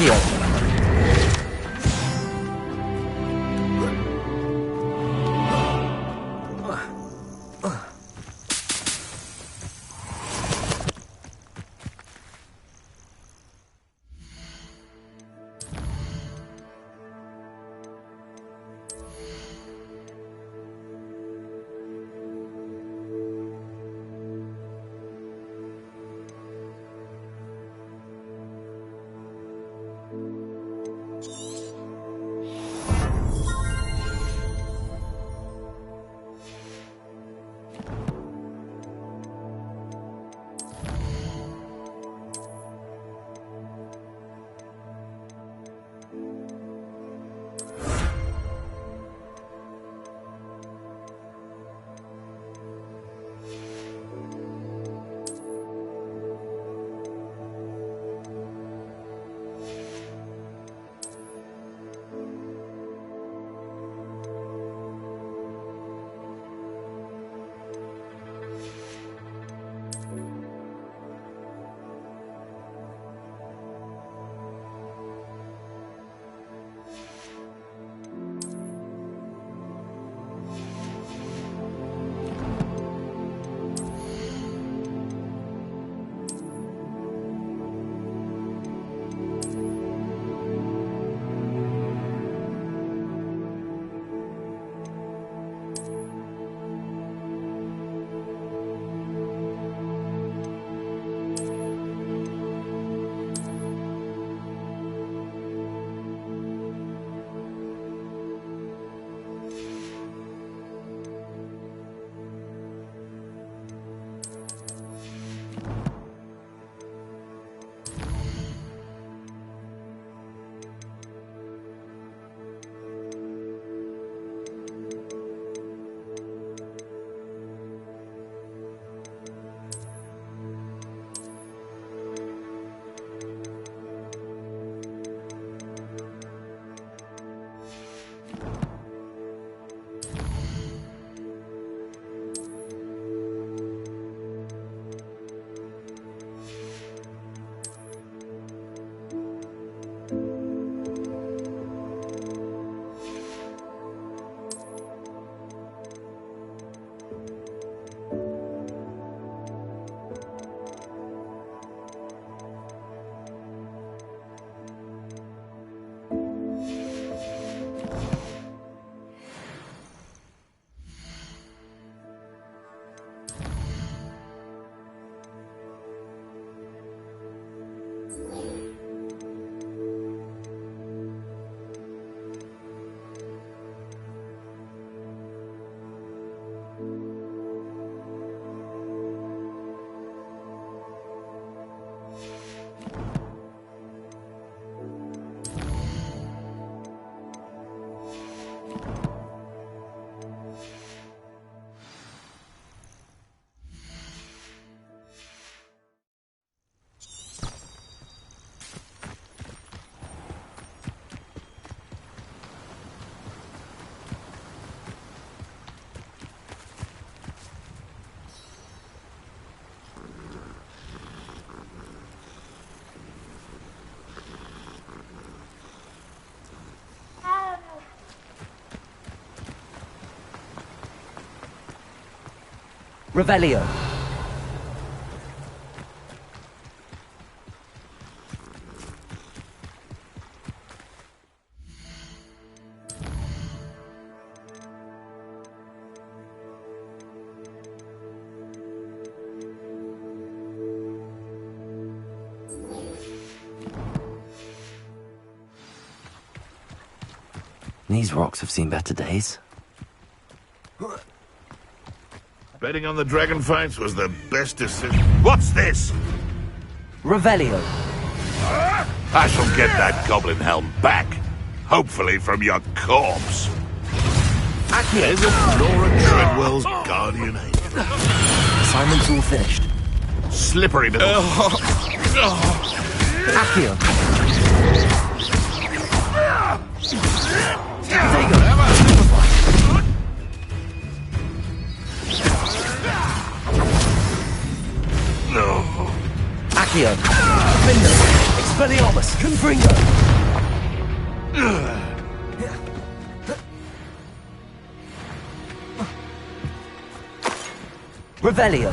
Accio. Revelio. These rocks have seen better days. Betting on the dragon fights was the best decision. What's this? Revelio. I shall get that goblin helm back. Hopefully from your corpse. There's Laura Treadwell's guardian angel. Assignment's all finished. Slippery middle. Accio. There you go. No. Accio. Window. Expelliarmus! Confringo! Revelio!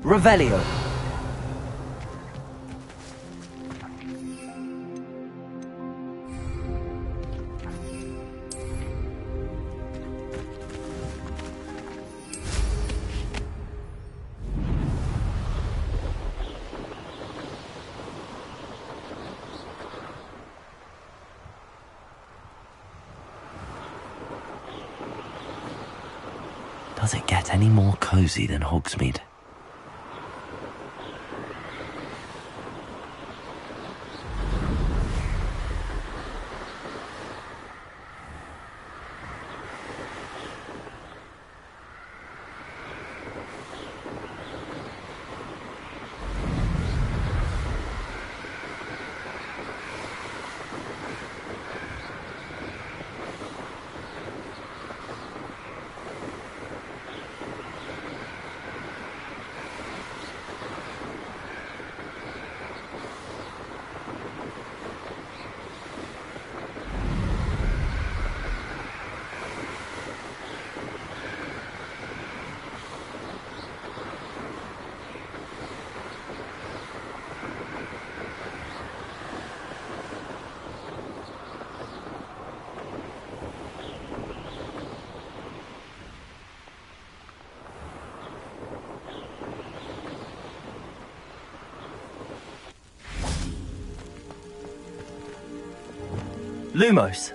Revelio. Does it get any more cozy than Hogsmeade? Lumos.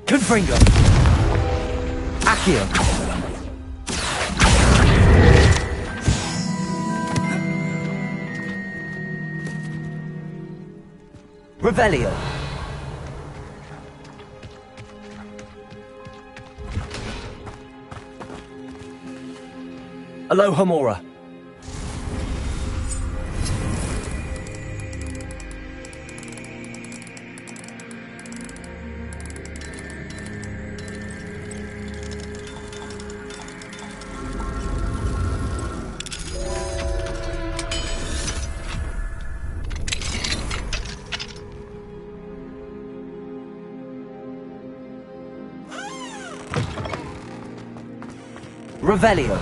Confringo. Accio. Revelio. Alohomora. Revelio.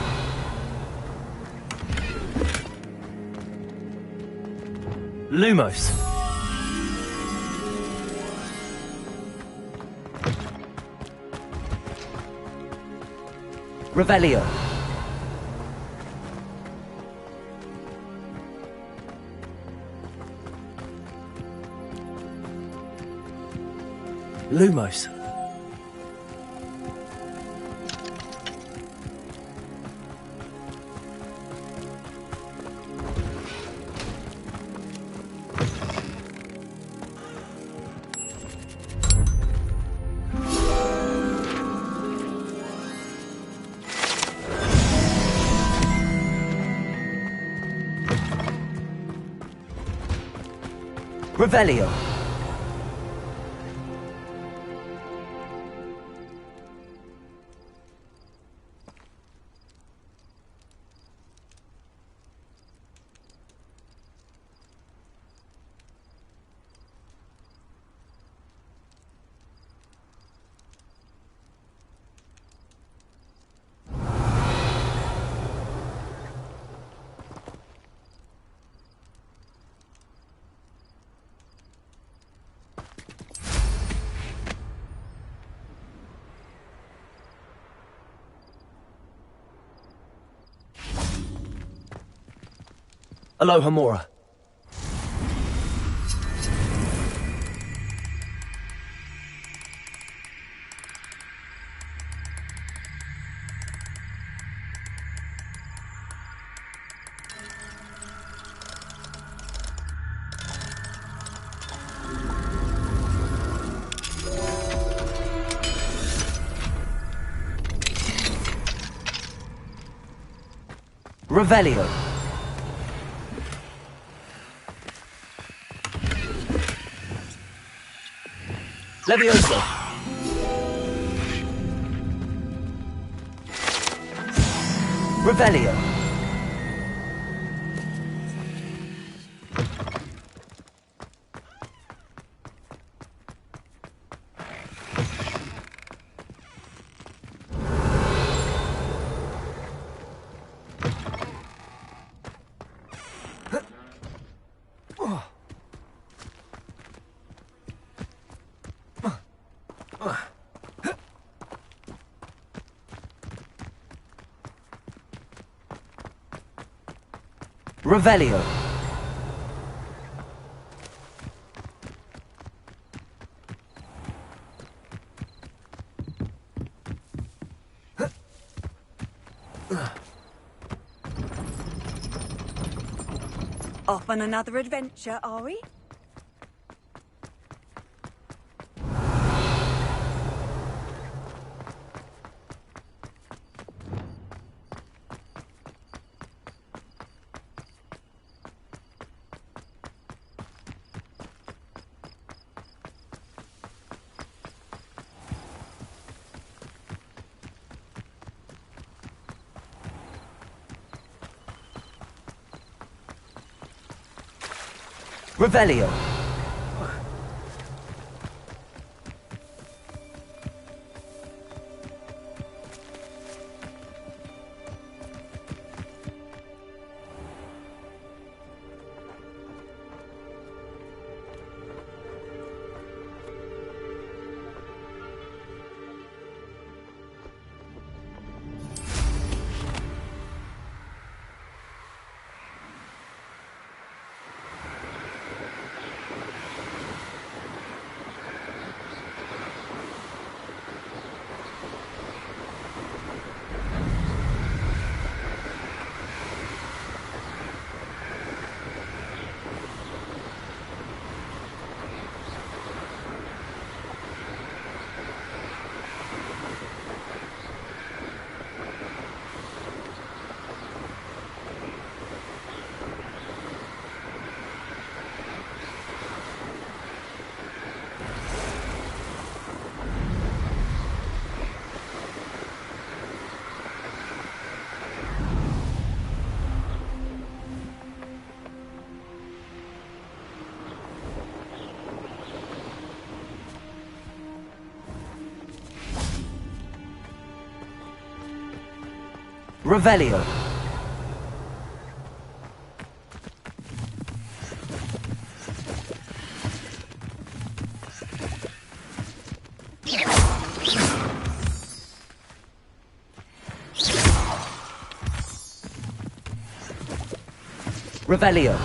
Lumos. Revelio. Lumos. Revelio. Aloha Mora. Revelio. Levioso. Revelio. Revelio. Off on another adventure, are we? Revelio. Revelio. Revelio.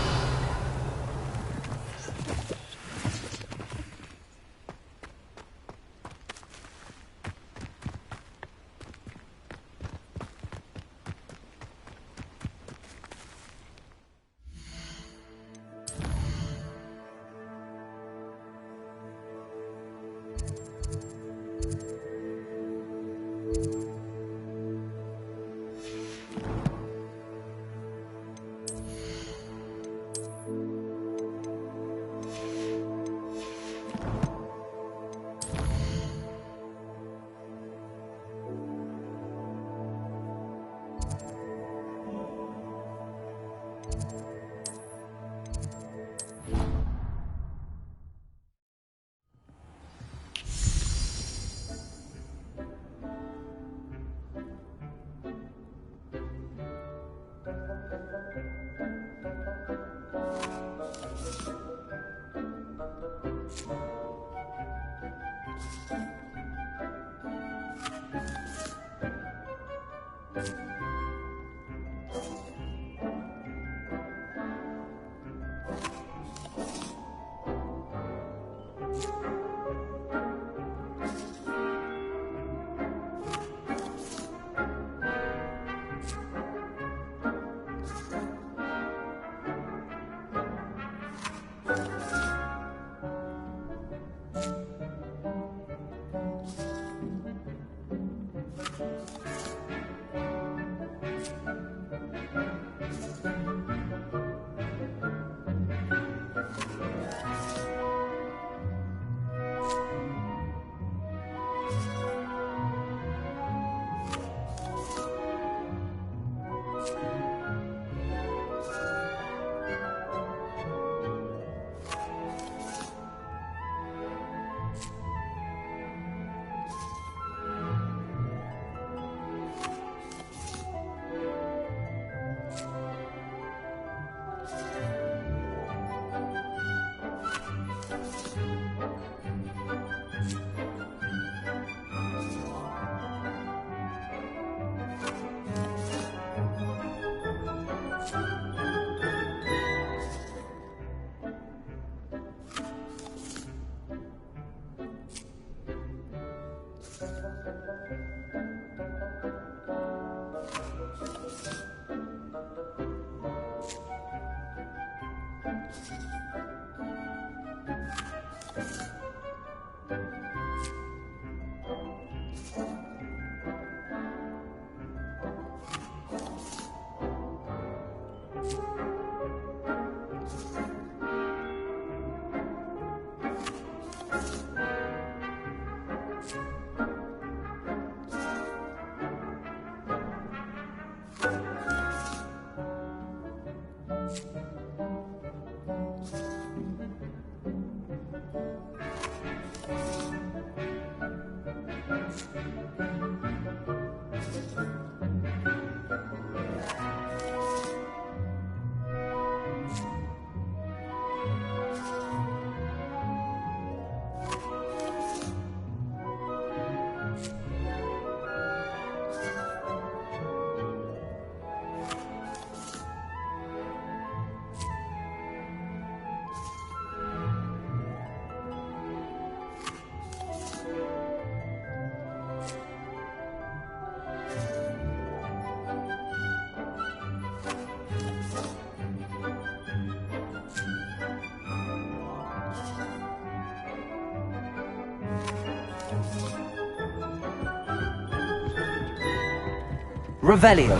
Revelio.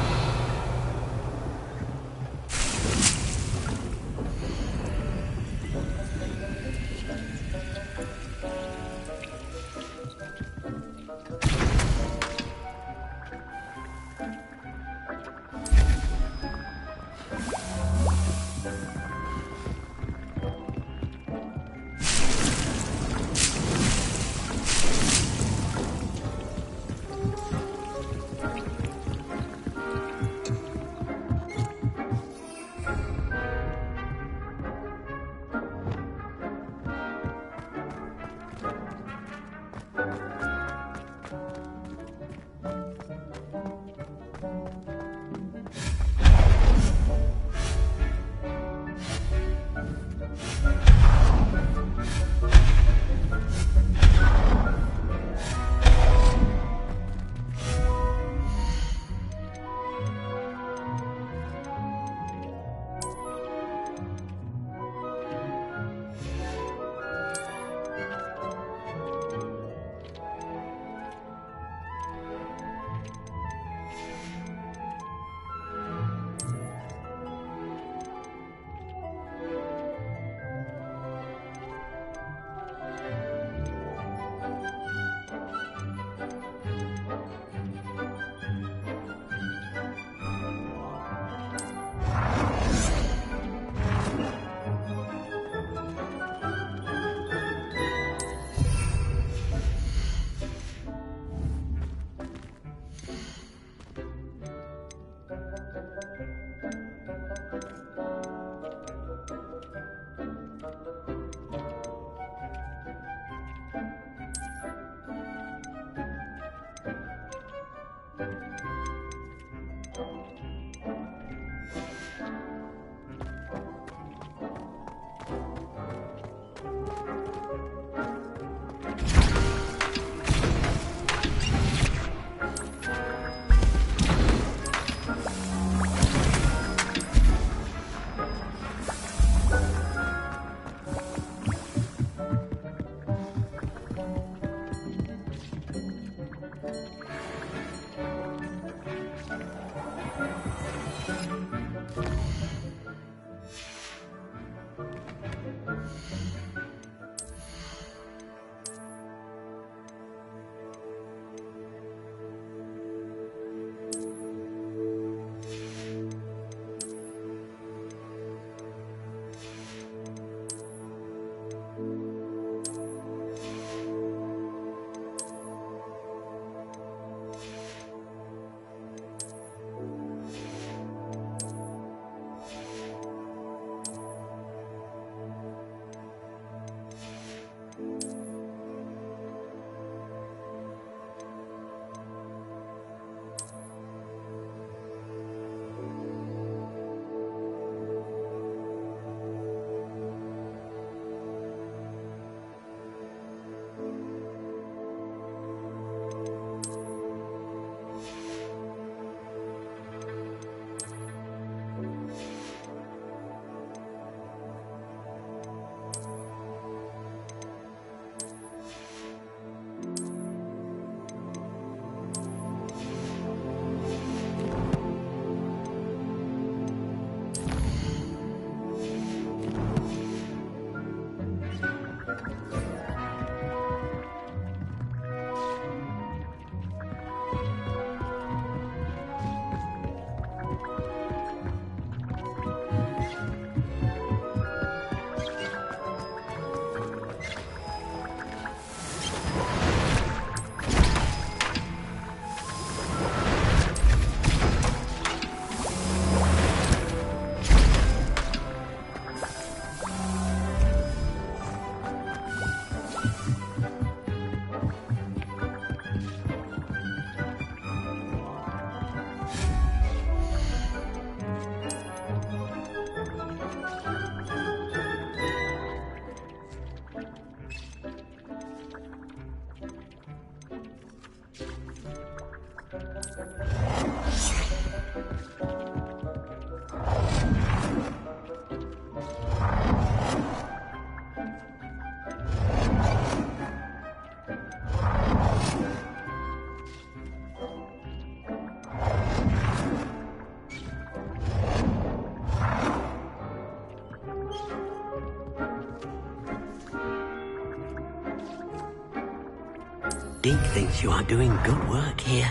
Deke thinks you are doing good work here.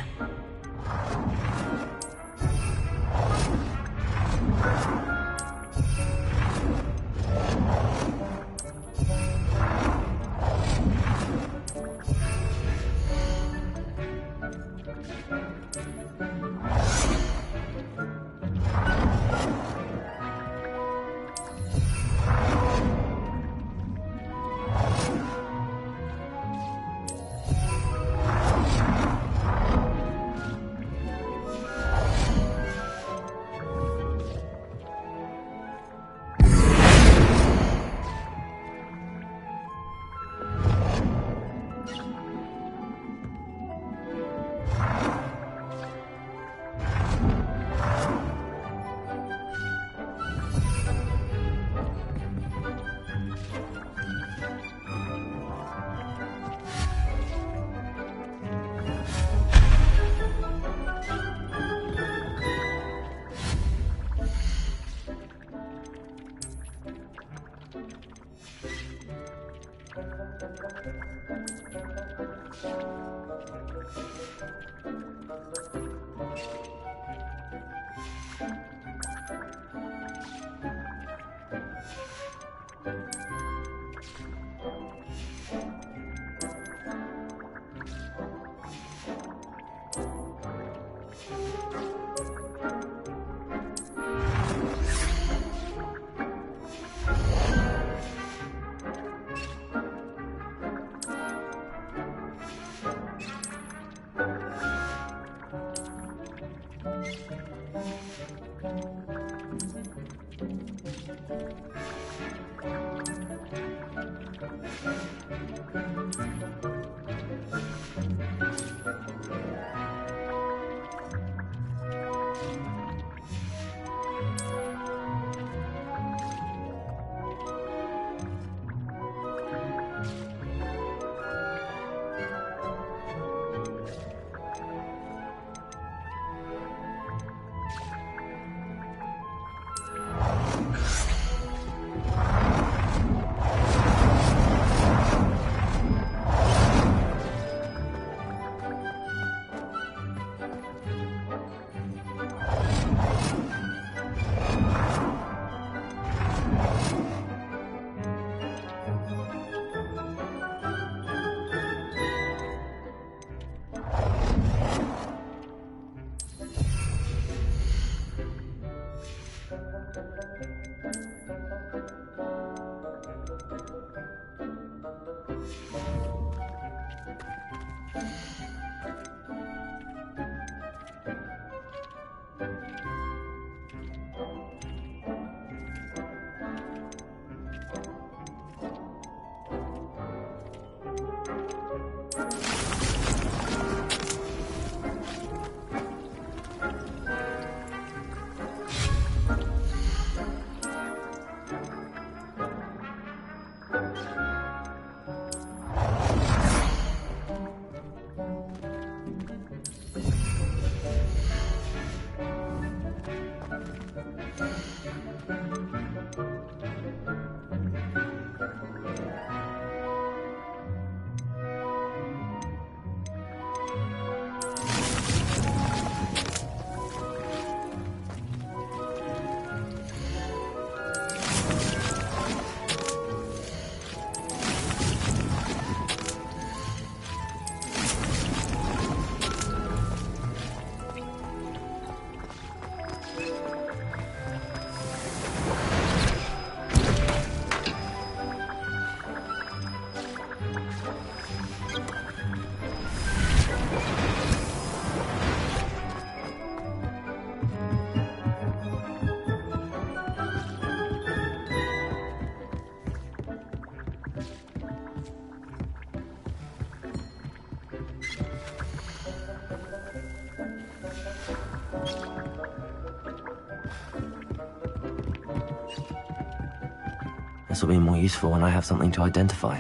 This will be more useful when I have something to identify.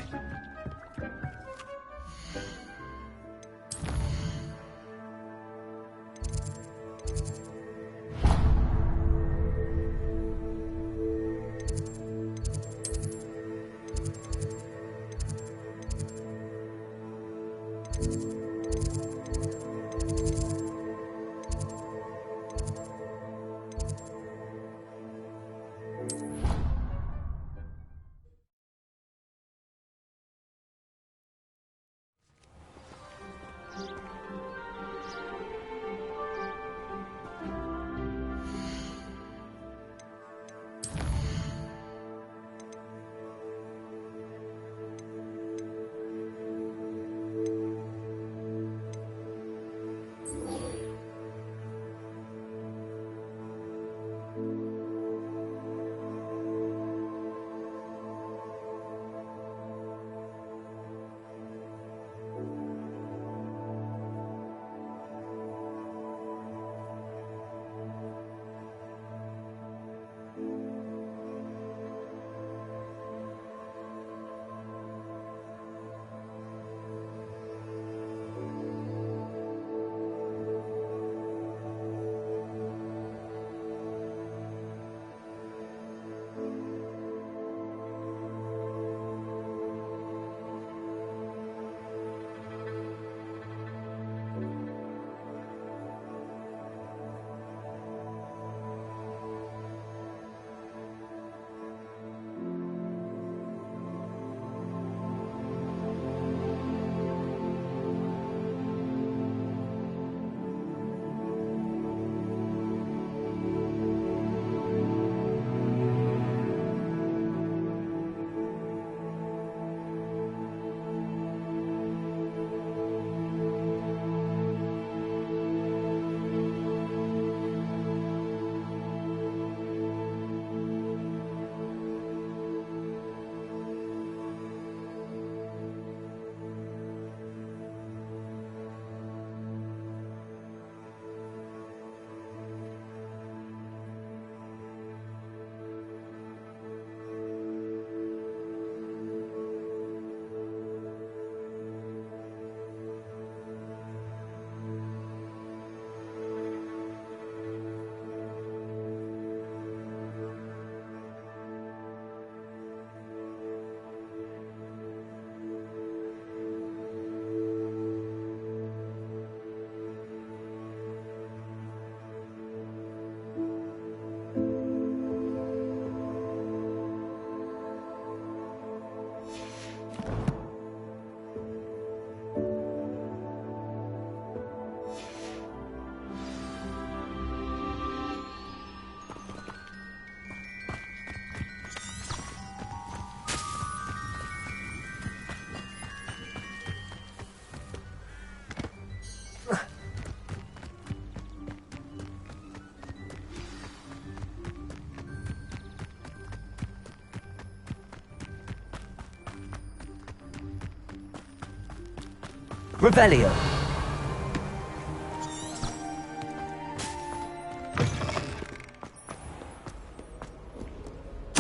Revelio.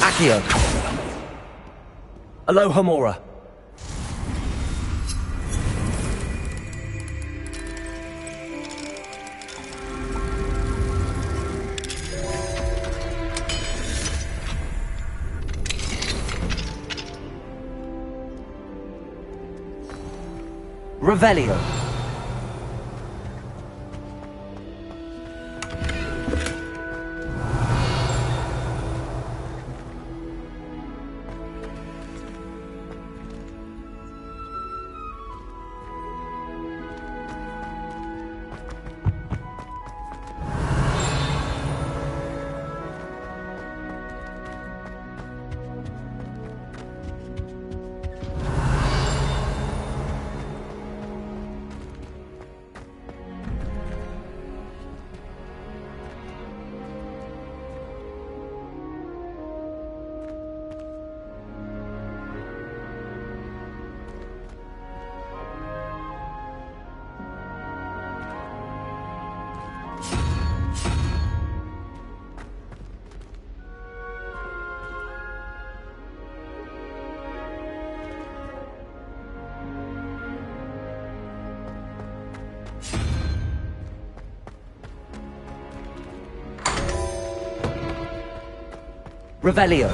Accio. Alohomora. Revelio. Revelio.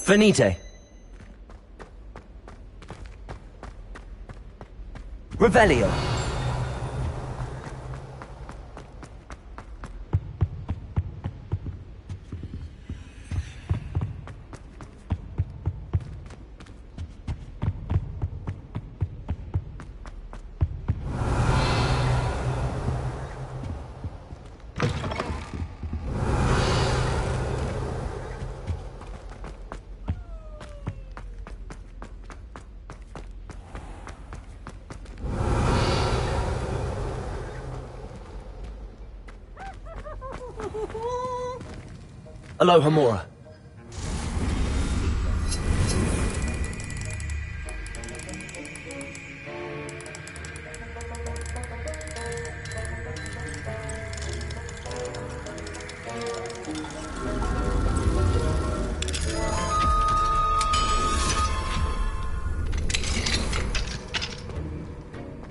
Venite. Revelio. Alohomora.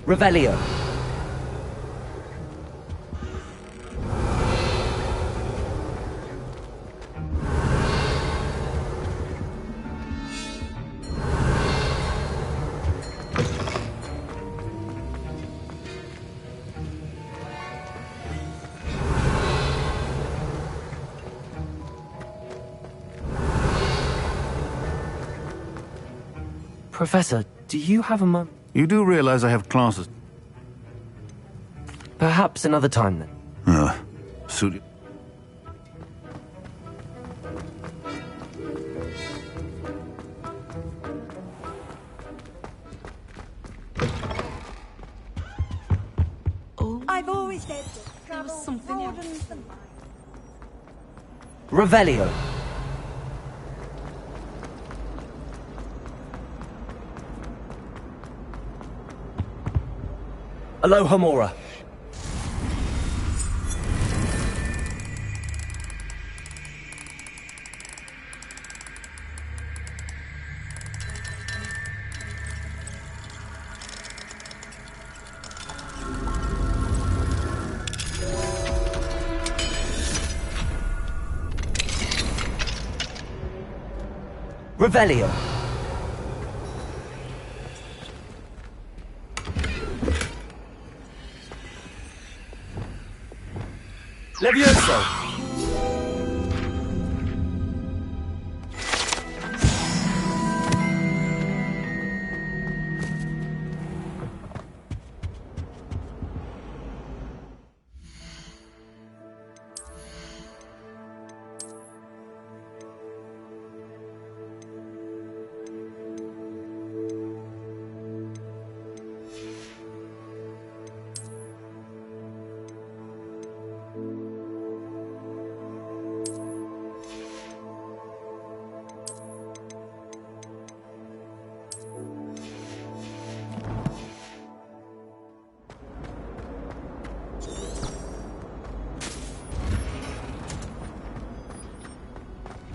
Revelio. Professor, do you have a moment? You do realize I have classes? Perhaps another time then. Suit. I've always said that travel broadens the mind. Revelio. Alohomora. Revelio. Levioso.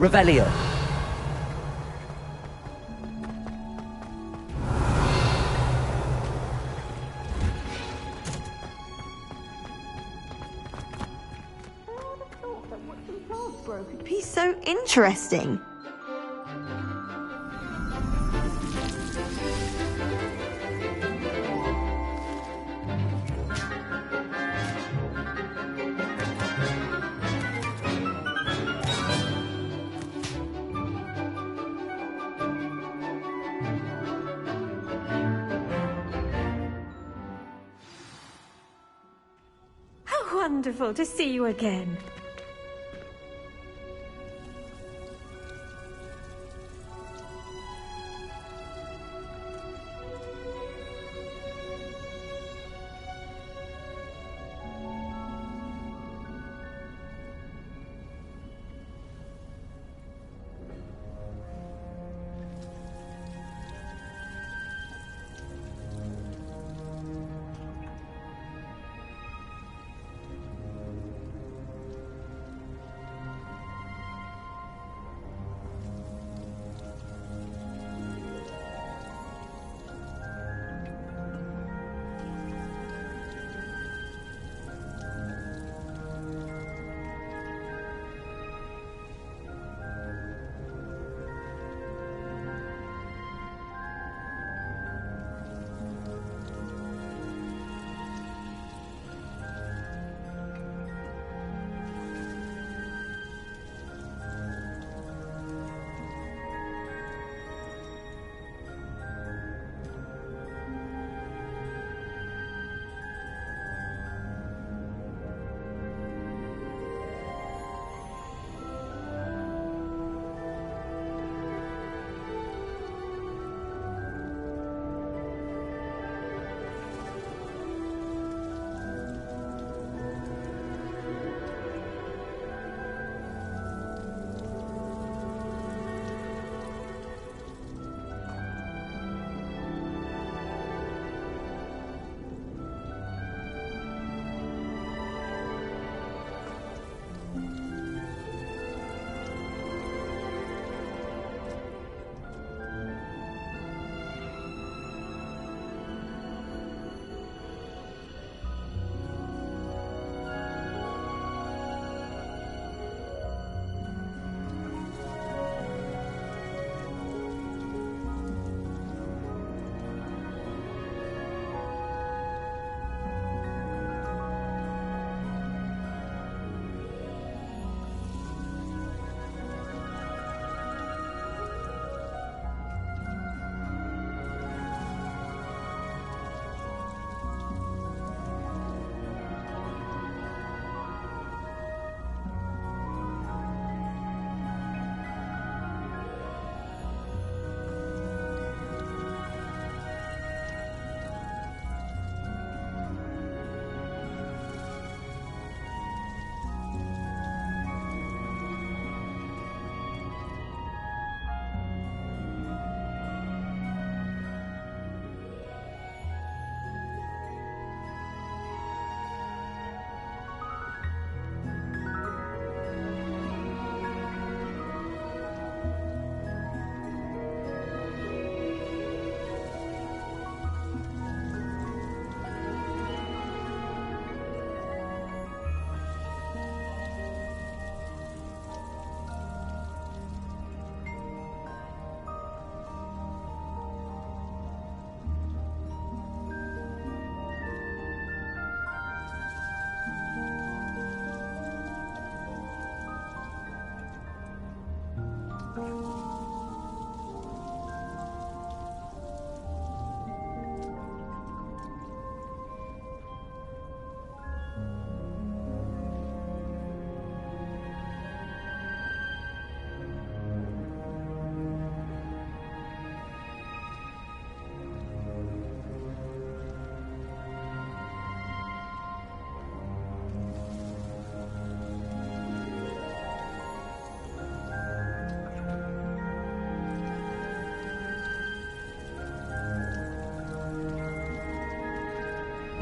Revelio. It'd be so interesting. How wonderful to see you again.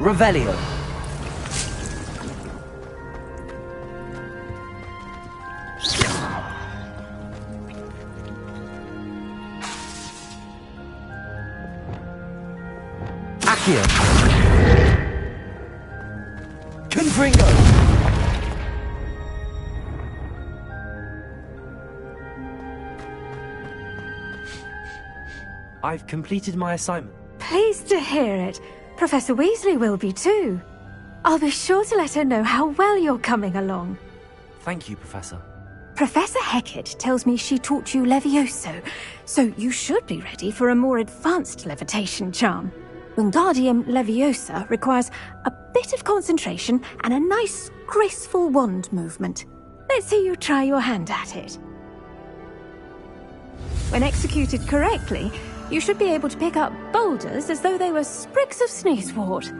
Revelio. Confringo! I've completed my assignment. Pleased to hear it. Professor Weasley will be too. I'll be sure to let her know how well you're coming along. Thank you, Professor. Professor Hecat tells me she taught you Levioso, so you should be ready for a more advanced levitation charm. Wingardium Leviosa requires a bit of concentration and a nice, graceful wand movement. Let's see you try your hand at it. When executed correctly, you should be able to pick up boulders as though they were sprigs of sneezewort.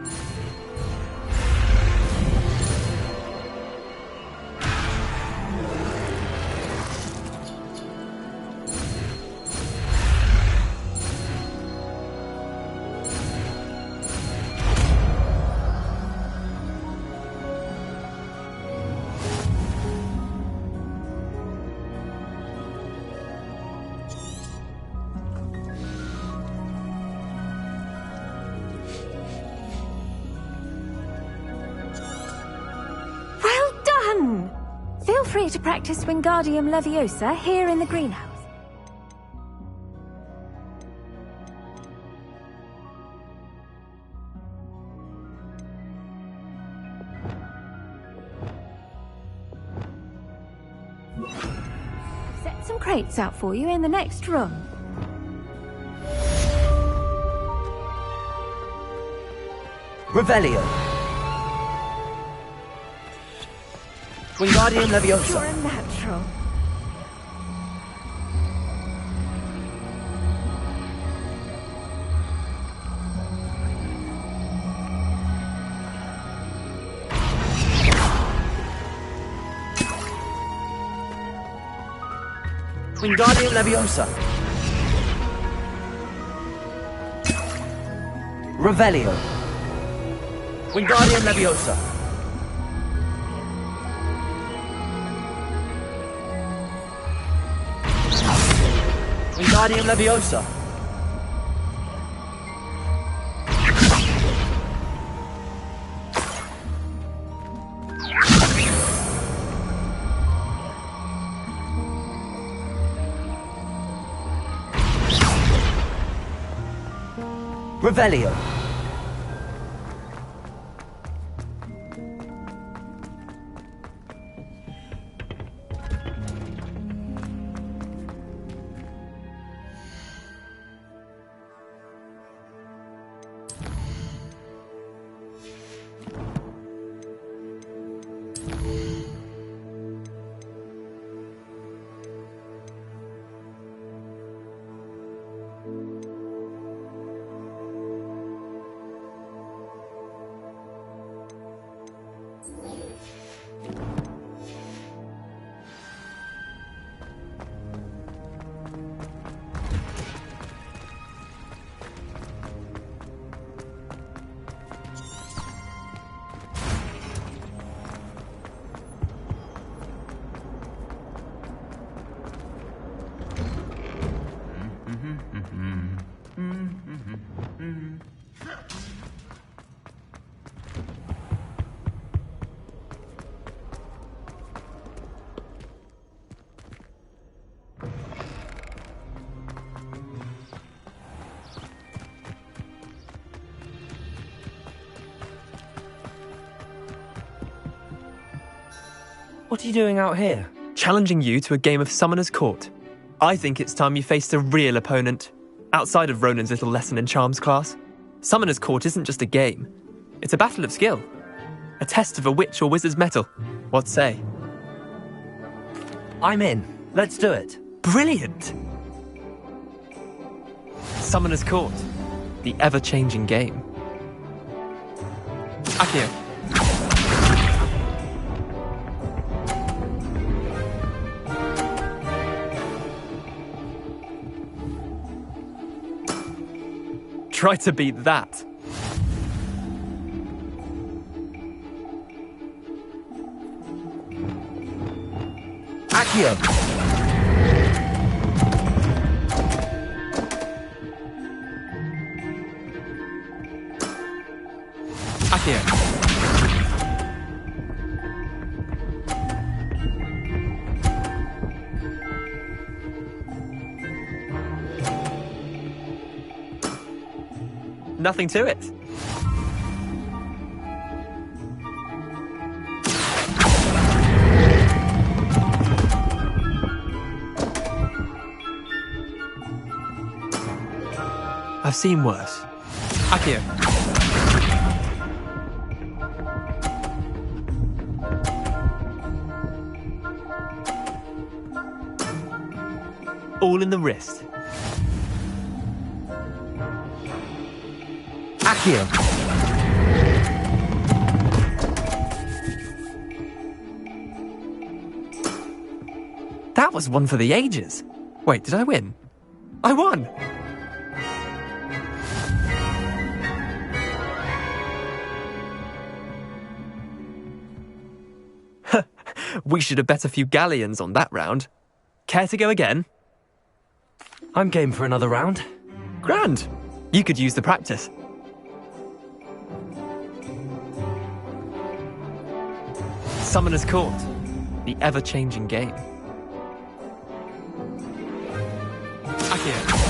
Feel free to practice Wingardium Leviosa here in the greenhouse. Set some crates out for you in the next room. Revelio. Wingardium Leviosa. You're a natural. Wingardium Leviosa. Revelio. Wingardium Leviosa. Wingardium Leviosa. Revelio. What are you doing out here? Challenging you to a game of Summoner's Court. I think it's time you faced a real opponent, outside of Ronan's little lesson in charms class. Summoner's Court isn't just a game. It's a battle of skill. A test of a witch or wizard's mettle. What say? I'm in. Let's do it. Brilliant! Summoner's Court. The ever-changing game. Accio. Try to beat that. Accio. Akio. Nothing to it. I've seen worse. Akio. All in the wrist. Accio. That was one for the ages. Wait, did I win? I won! We should have bet a few galleons on that round. Care to go again? I'm game for another round. Grand! You could use the practice. Summoner's Court. The ever-changing game. Akio.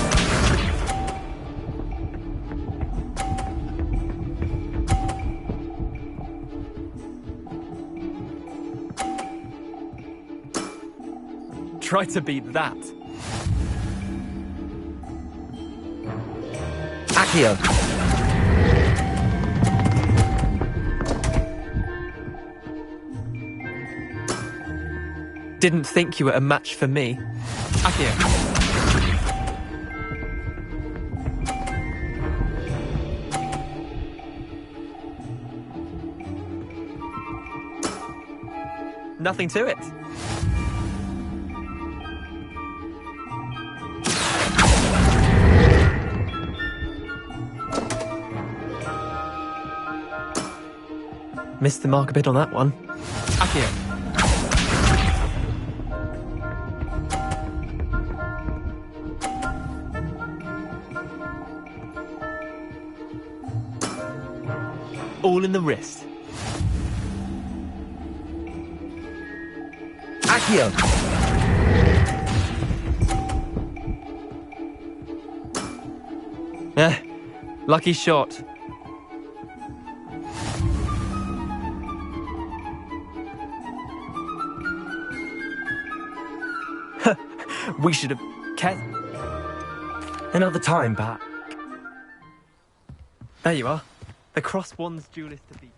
Try to beat that. Accio. Didn't think you were a match for me. Akio. Nothing to it. Missed the mark a bit on that one. Akio. All in the wrist. Accio. Lucky shot. We should have kept... Another time back. There you are. The cross wands duelist to beat.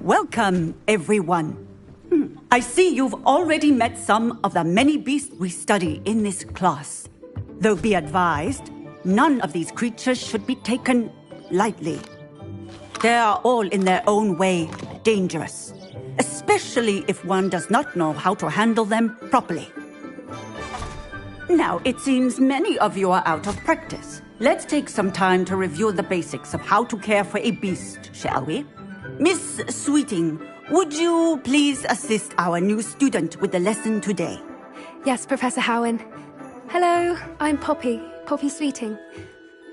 Welcome, everyone. I see you've already met some of the many beasts we study in this class. Though be advised, none of these creatures should be taken lightly. They are all in their own way dangerous, especially if one does not know how to handle them properly. Now, it seems many of you are out of practice. Let's take some time to review the basics of how to care for a beast, shall we? Miss Sweeting, would you please assist our new student with the lesson today? Yes, Professor Howin. Hello, I'm Poppy Sweeting.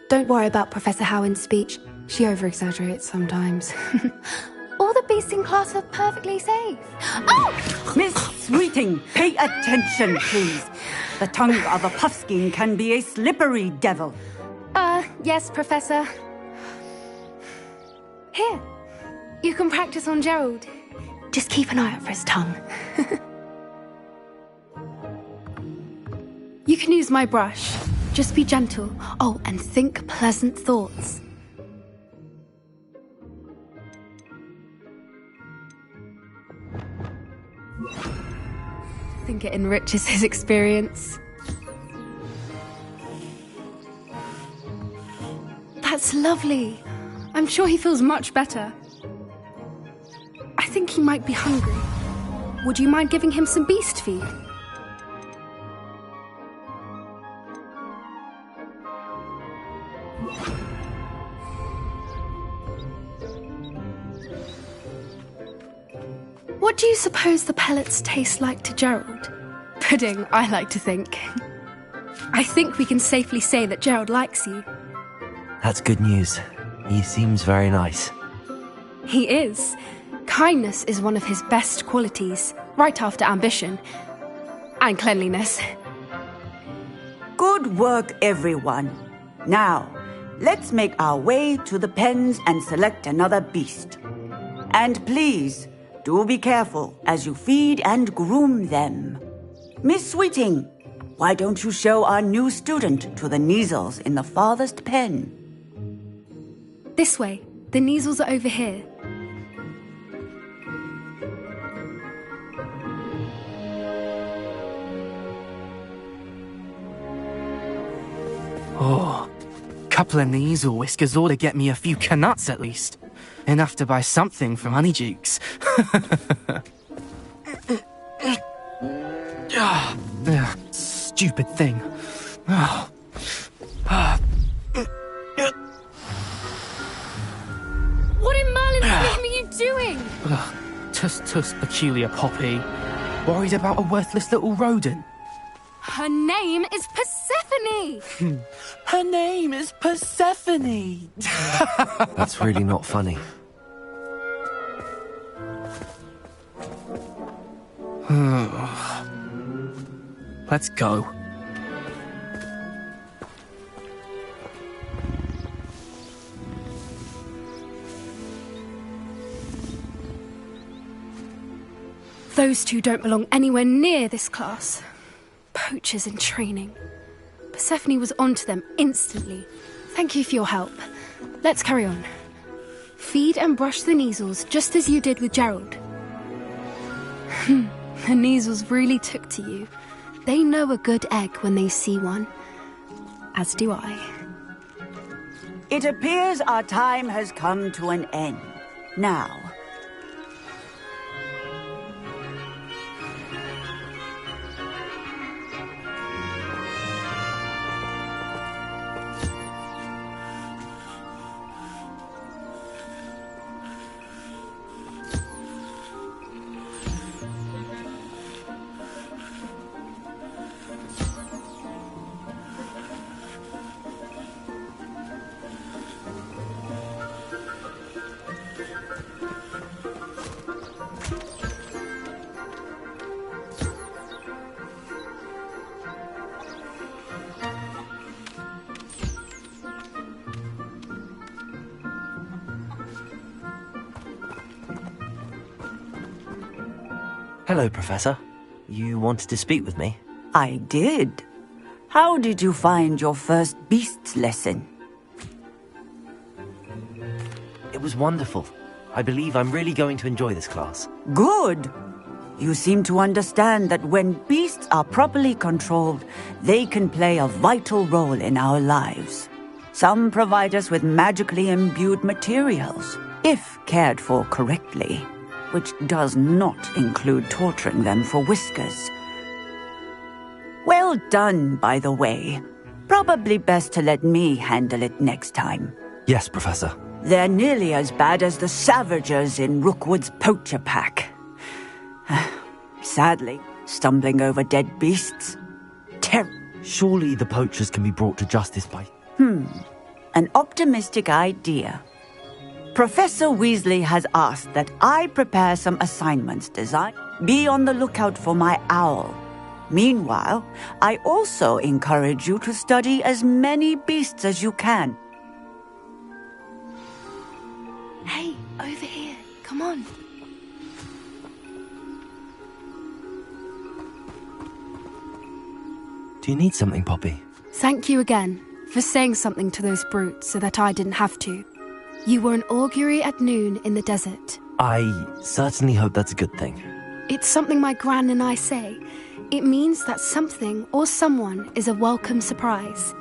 Don't worry about Professor Howin's speech. She over-exaggerates sometimes. All the beasts in class are perfectly safe. Oh! Miss Sweeting, pay attention, please. The tongue of a puffskein can be a slippery devil. Yes, Professor. Here, you can practice on Gerald. Just keep an eye out for his tongue. You can use my brush. Just be gentle. Oh, and think pleasant thoughts. I think it enriches his experience. That's lovely. I'm sure he feels much better. I think he might be hungry. Would you mind giving him some beast feed? What do you suppose the pellets taste like to Gerald? Pudding, I like to think. I think we can safely say that Gerald likes you. That's good news. He seems very nice. He is. Kindness is one of his best qualities, right after ambition. And cleanliness. Good work, everyone. Now, let's make our way to the pens and select another beast. And please, do be careful as you feed and groom them. Miss Sweeting, why don't you show our new student to the Kneazles in the farthest pen? This way. The Kneazles are over here. Oh, couple of Kneazle whiskers ought to get me a few canuts at least. Enough to buy something from Honeydukes. Stupid thing. What in Merlin's name are you doing? Tuss, peculiar Poppy. Worried about a worthless little rodent. Her name is Persephone! Her name is Persephone! That's really not funny. Let's go. Those two don't belong anywhere near this class. Poachers in training. Persephone was onto them instantly. Thank you for your help. Let's carry on. Feed and brush the Kneazles just as you did with Gerald. The Kneazles really took to you. They know a good egg when they see one. As do I. It appears our time has come to an end. Now, Hello, Professor. You wanted to speak with me? I did. How did you find your first beasts lesson? It was wonderful. I believe I'm really going to enjoy this class. Good. You seem to understand that when beasts are properly controlled, they can play a vital role in our lives. Some provide us with magically imbued materials, if cared for correctly, which does not include torturing them for whiskers. Well done, by the way. Probably best to let me handle it next time. Yes, Professor. They're nearly as bad as the Savagers in Rookwood's poacher pack. Sadly, stumbling over dead beasts. Surely the poachers can be brought to justice by... An optimistic idea. Professor Weasley has asked that I prepare some assignments designed. Be on the lookout for my owl. Meanwhile, I also encourage you to study as many beasts as you can. Hey, over here. Come on. Do you need something, Poppy? Thank you again for saying something to those brutes so that I didn't have to. You were an augury at noon in the desert. I certainly hope that's a good thing. It's something my gran and I say. It means that something or someone is a welcome surprise.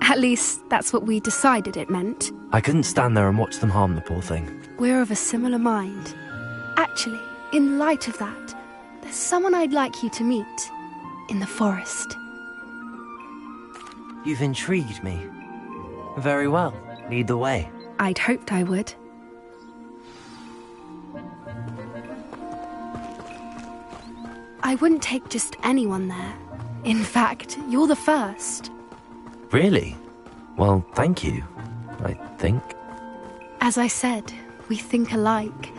At least, that's what we decided it meant. I couldn't stand there and watch them harm the poor thing. We're of a similar mind. Actually, in light of that, there's someone I'd like you to meet. In the forest. You've intrigued me. Very well. Lead the way. I'd hoped I would. I wouldn't take just anyone there. In fact, you're the first. Really? Well, thank you, I think. As I said, we think alike.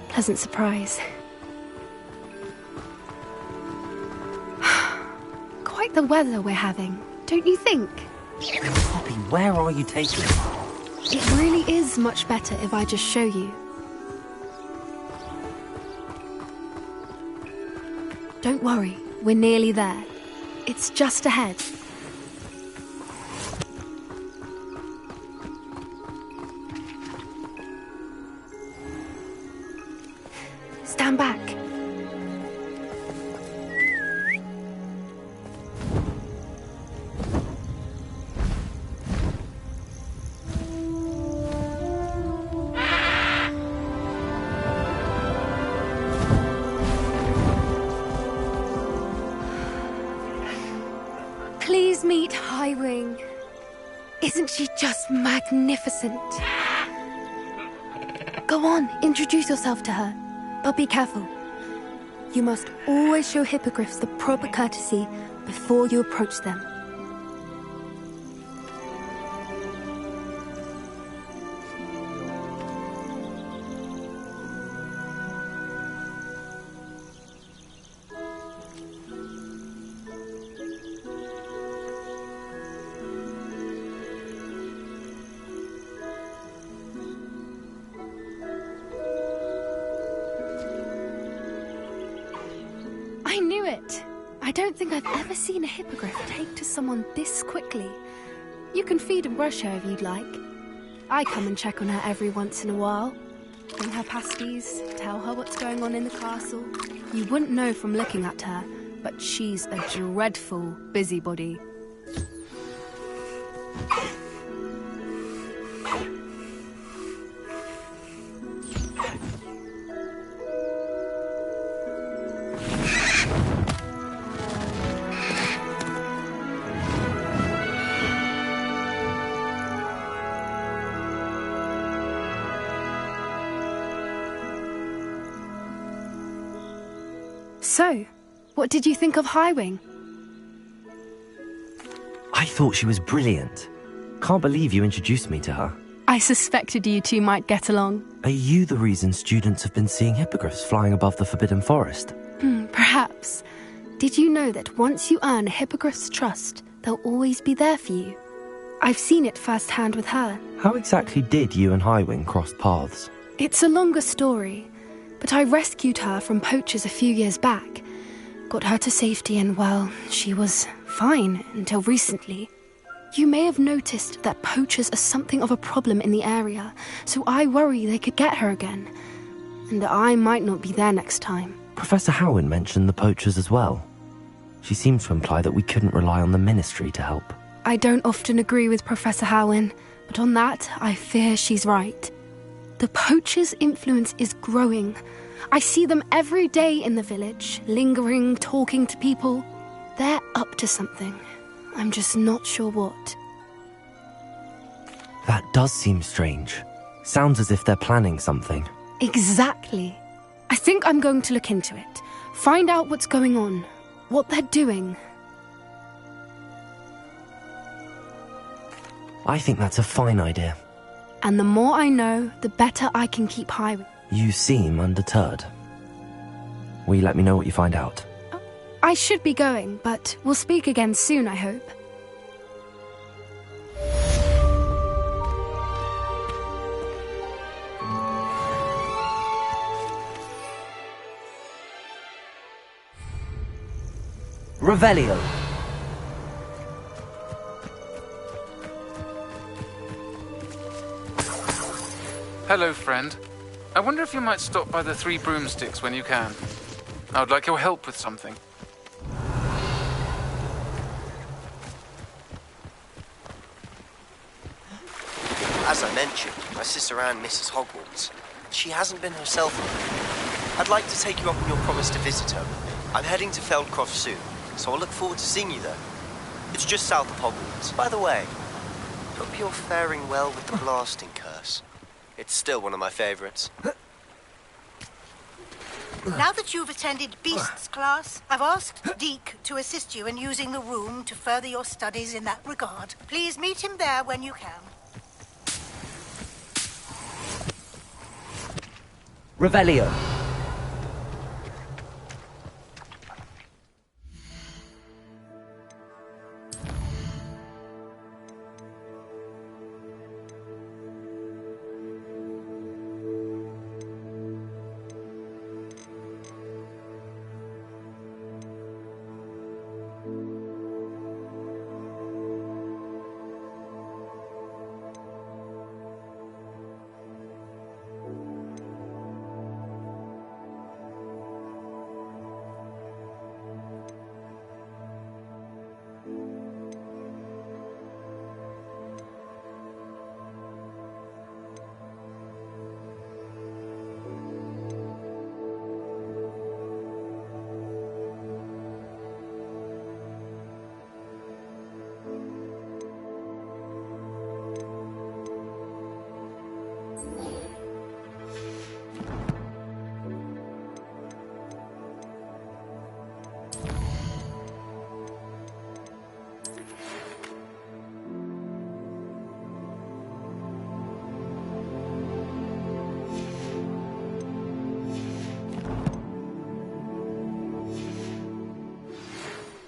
Pleasant surprise. Quite the weather we're having, don't you think? Poppy, where are you taking me? It really is much better if I just show you. Don't worry, we're nearly there. It's just ahead. Stand back. Please meet Highwing. Isn't she just magnificent? Go on, introduce yourself to her. But be careful. You must always show hippogriffs the proper courtesy before you approach them. I knew it! I don't think I've ever seen a hippogriff take to someone this quickly. You can feed and brush her if you'd like. I come and check on her every once in a while. Bring her pasties, tell her what's going on in the castle. You wouldn't know from looking at her, but she's a dreadful busybody. So, what did you think of Highwing? I thought she was brilliant. Can't believe you introduced me to her. I suspected you two might get along. Are you the reason students have been seeing hippogriffs flying above the Forbidden Forest? Perhaps. Did you know that once you earn a hippogriff's trust, they'll always be there for you? I've seen it firsthand with her. How exactly did you and Highwing cross paths? It's a longer story, but I rescued her from poachers a few years back. Got her to safety and, well, she was fine until recently. You may have noticed that poachers are something of a problem in the area, so I worry they could get her again. And I might not be there next time. Professor Howin mentioned the poachers as well. She seemed to imply that we couldn't rely on the Ministry to help. I don't often agree with Professor Howin, but on that, I fear she's right. The poachers' influence is growing. I see them every day in the village, lingering, talking to people. They're up to something. I'm just not sure what. That does seem strange. Sounds as if they're planning something. Exactly. I think I'm going to look into it. Find out what's going on. What they're doing. I think that's a fine idea. And the more I know, the better I can keep Highwing. You seem undeterred. Will you let me know what you find out? I should be going, but we'll speak again soon, I hope. Revelio. Hello, friend. I wonder if you might stop by the Three Broomsticks when you can. I would like your help with something. As I mentioned, my sister Anne misses Hogwarts. She hasn't been herself. I'd like to take you up on your promise to visit her. I'm heading to Feldcroft soon, so I'll look forward to seeing you there. It's just south of Hogwarts. By the way, hope you're faring well with the blasting curse. It's still one of my favorites. Now that you've attended Beasts class, I've asked Deke to assist you in using the room to further your studies in that regard. Please meet him there when you can. Revelio.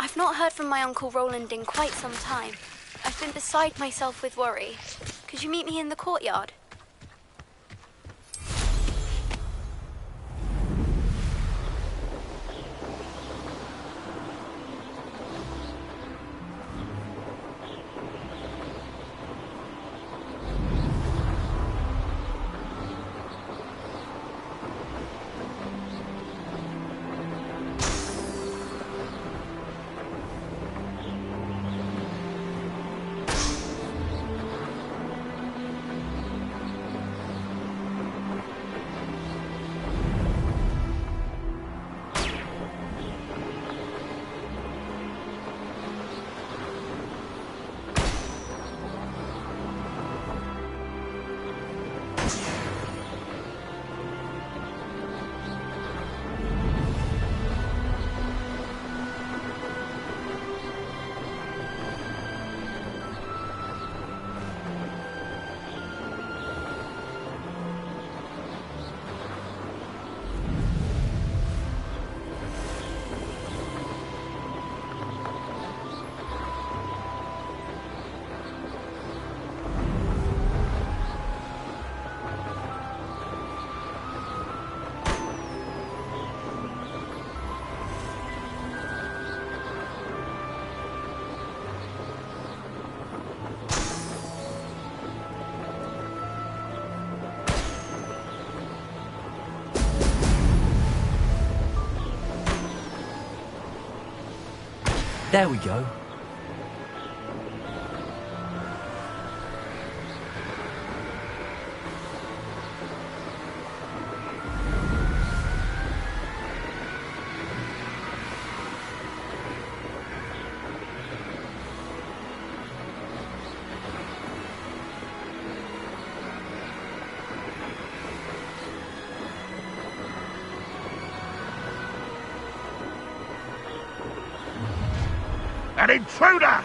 I've not heard from my Uncle Roland in quite some time. I've been beside myself with worry. Could you meet me in the courtyard? There we go. An intruder!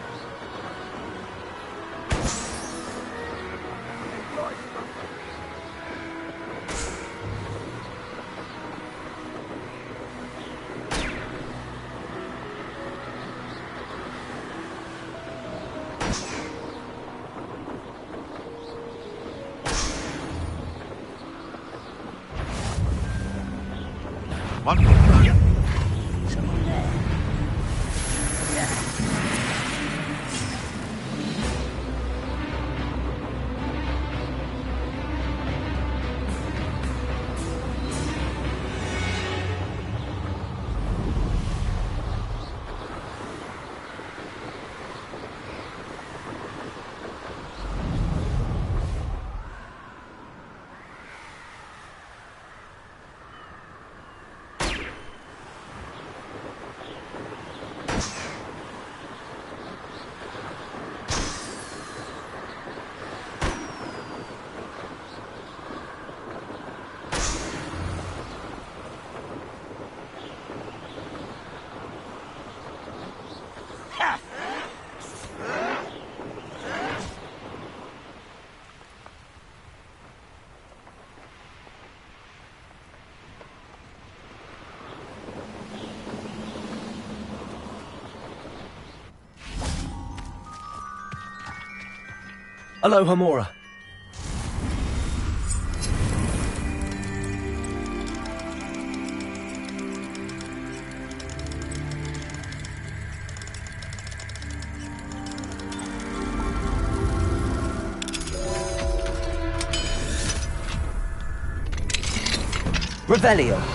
One. Someone there. Hello, Hamora. Revelio.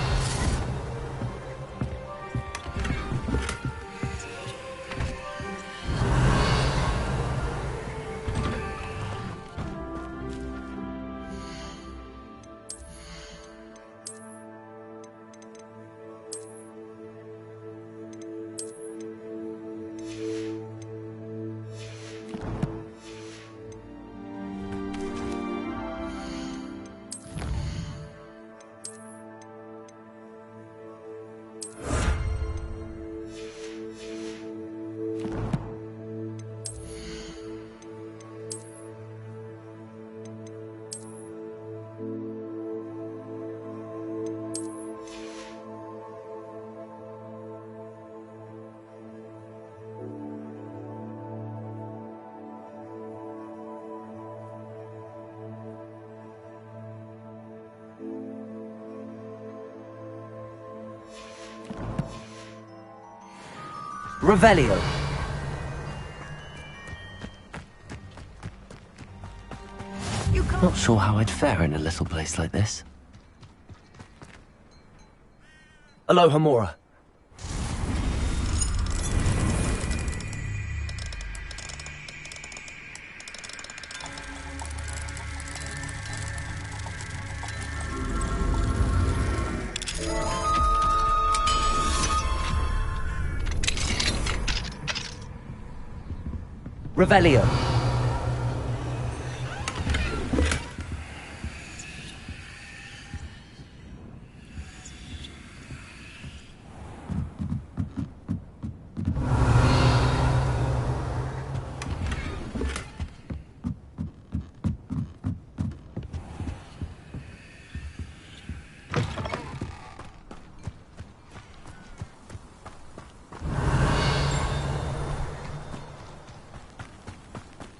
Revelio. Not sure how I'd fare in a little place like this. Hello, Hamora. Revelio.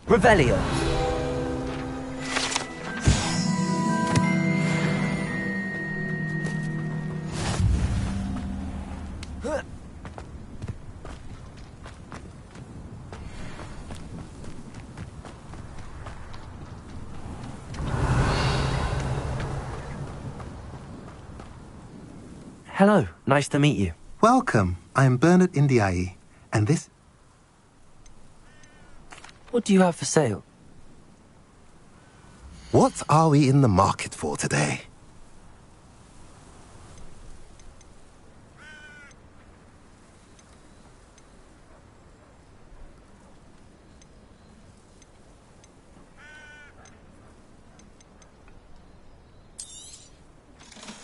Revelio. Hello, nice to meet you. Welcome. I am Bernard Indiai, and this... What do you have for sale? What are we in the market for today?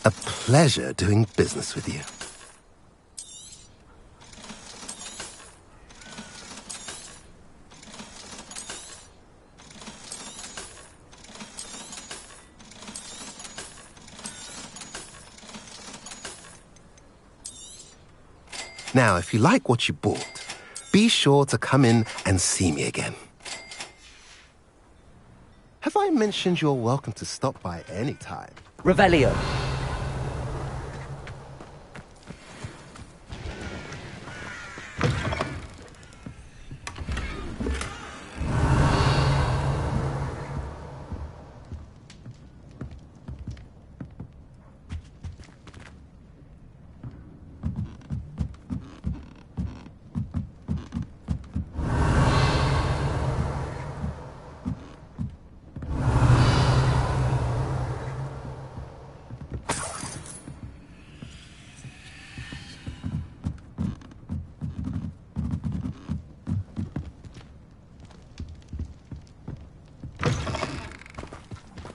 A pleasure doing business with you. Now, if you like what you bought, be sure to come in and see me again. Have I mentioned you're welcome to stop by any time? Revelio.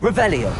Revelio.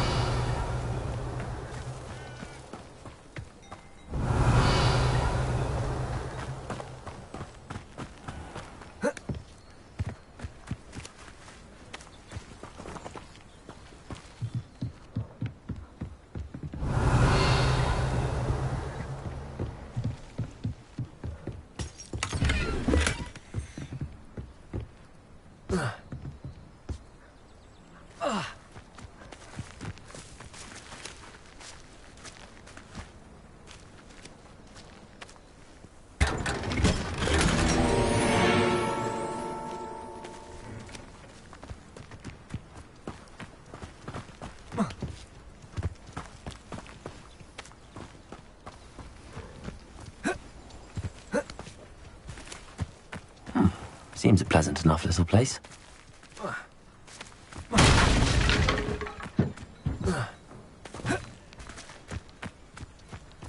Seems a pleasant enough little place.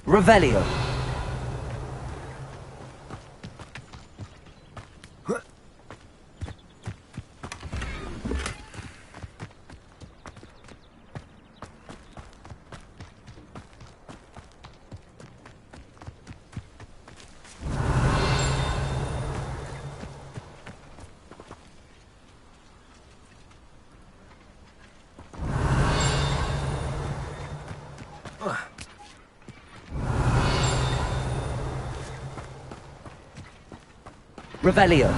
Revelio. Revelio.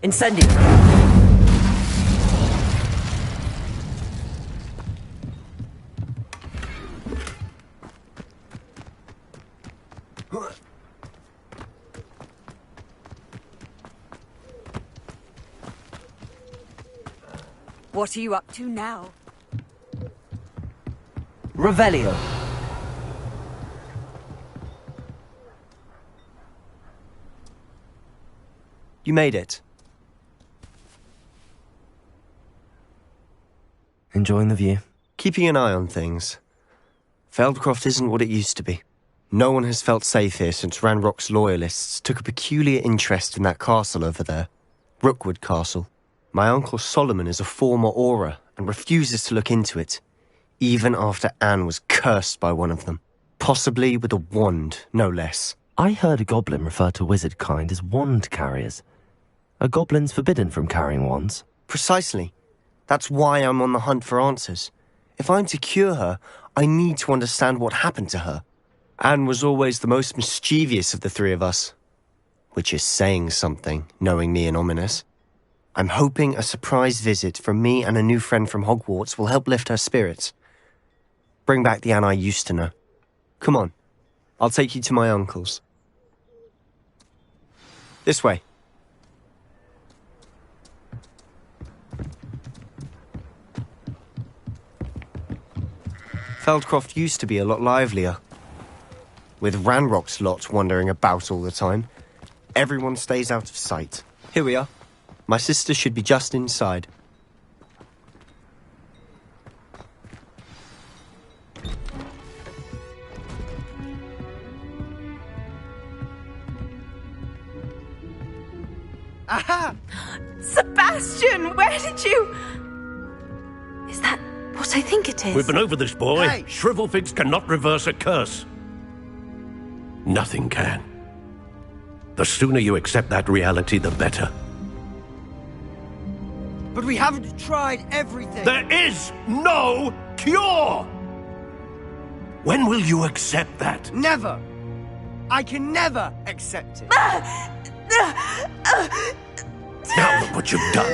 Incendio. What are you up to now? Revelio. You made it. Enjoying the view? Keeping an eye on things. Feldcroft isn't what it used to be. No one has felt safe here since Ranrock's loyalists took a peculiar interest in that castle over there. Rookwood Castle. My uncle Solomon is a former Auror and refuses to look into it, even after Anne was cursed by one of them. Possibly with a wand, no less. I heard a goblin refer to wizard kind as wand carriers. Are goblins forbidden from carrying wands? Precisely. That's why I'm on the hunt for answers. If I'm to cure her, I need to understand what happened to her. Anne was always the most mischievous of the three of us. Which is saying something, knowing me and Ominous. I'm hoping a surprise visit from me and a new friend from Hogwarts will help lift her spirits. Bring back the Anne I used to know. Come on, I'll take you to my uncle's. This way. Feldcroft used to be a lot livelier. With Ranrock's lot wandering about all the time, everyone stays out of sight. Here we are. My sister should be just inside. Aha! Sebastian, where did you... Is that what I think it is? We've been over this, boy. Hey. Shrivelfigs cannot reverse a curse. Nothing can. The sooner you accept that reality, the better. But we haven't tried everything. There is no cure! When will you accept that? Never. I can never accept it. Now look what you've done.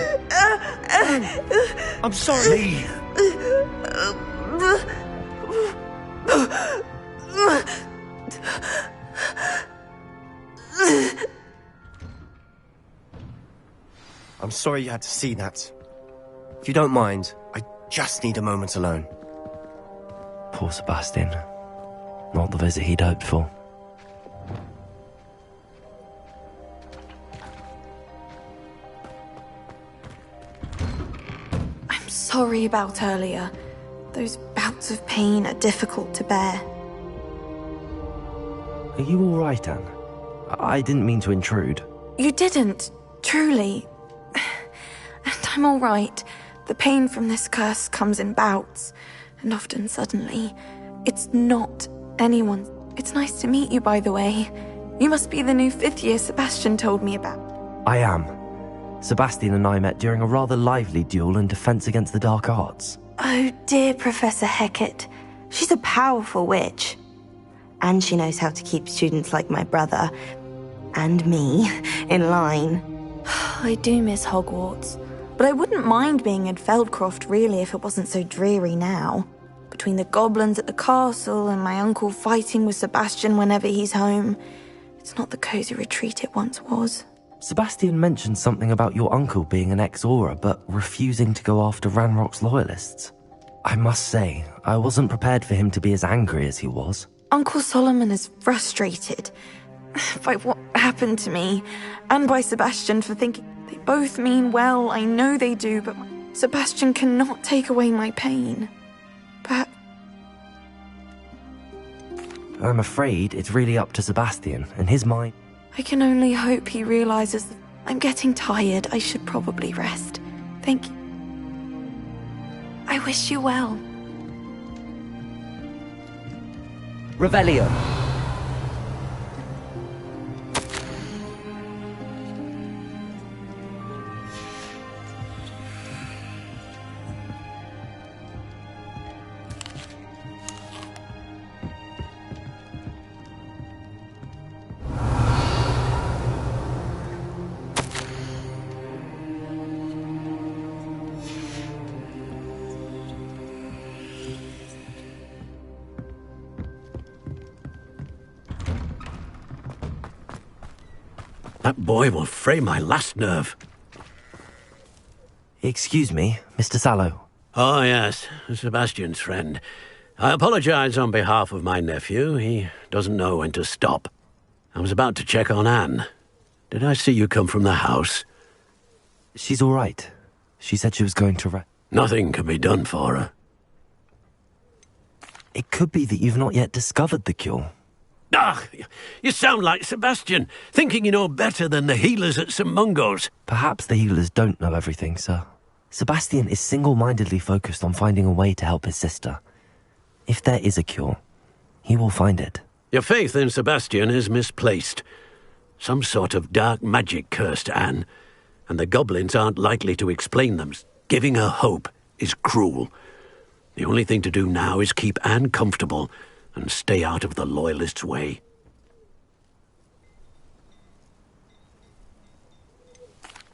I'm sorry. I'm sorry you had to see that. If you don't mind, I just need a moment alone. Poor Sebastian. Not the visit he'd hoped for. sorry about earlier. Those bouts of pain are difficult to bear. Are you all right, Anne? I didn't mean to intrude. You didn't, truly. And I'm all right. The pain from this curse comes in bouts, and often suddenly. It's not anyone's. It's nice to meet you, by the way. You must be the new 5th year Sebastian told me about. I am. Sebastian and I met during a rather lively duel in defense against the dark arts. Oh dear, Professor Hecat. She's a powerful witch. And she knows how to keep students like my brother, and me, in line. I do miss Hogwarts, but I wouldn't mind being in Feldcroft, really, if it wasn't so dreary now. Between the goblins at the castle and my uncle fighting with Sebastian whenever he's home, it's not the cosy retreat it once was. Sebastian mentioned something about your uncle being an ex-Auror, but refusing to go after Ranrock's loyalists. I must say, I wasn't prepared for him to be as angry as he was. Uncle Solomon is frustrated by what happened to me, and by Sebastian for thinking they both mean well. I know they do, but Sebastian cannot take away my pain. Perhaps... I'm afraid it's really up to Sebastian and his mind. I can only hope he realizes that I'm getting tired. I should probably rest. Thank you. I wish you well. Revelio. That boy will fray my last nerve. Excuse me, Mr. Sallow. Oh, yes, Sebastian's friend. I apologize on behalf of my nephew. He doesn't know when to stop. I was about to check on Anne. Did I see you come from the house? She's all right. She said she was going to Nothing can be done for her. It could be that you've not yet discovered the cure. Ah, you sound like Sebastian, thinking you know better than the healers at St. Mungo's. Perhaps the healers don't know everything, sir. Sebastian is single-mindedly focused on finding a way to help his sister. If there is a cure, he will find it. Your faith in Sebastian is misplaced. Some sort of dark magic cursed Anne, and the goblins aren't likely to explain them. Giving her hope is cruel. The only thing to do now is keep Anne comfortable and stay out of the Loyalists' way.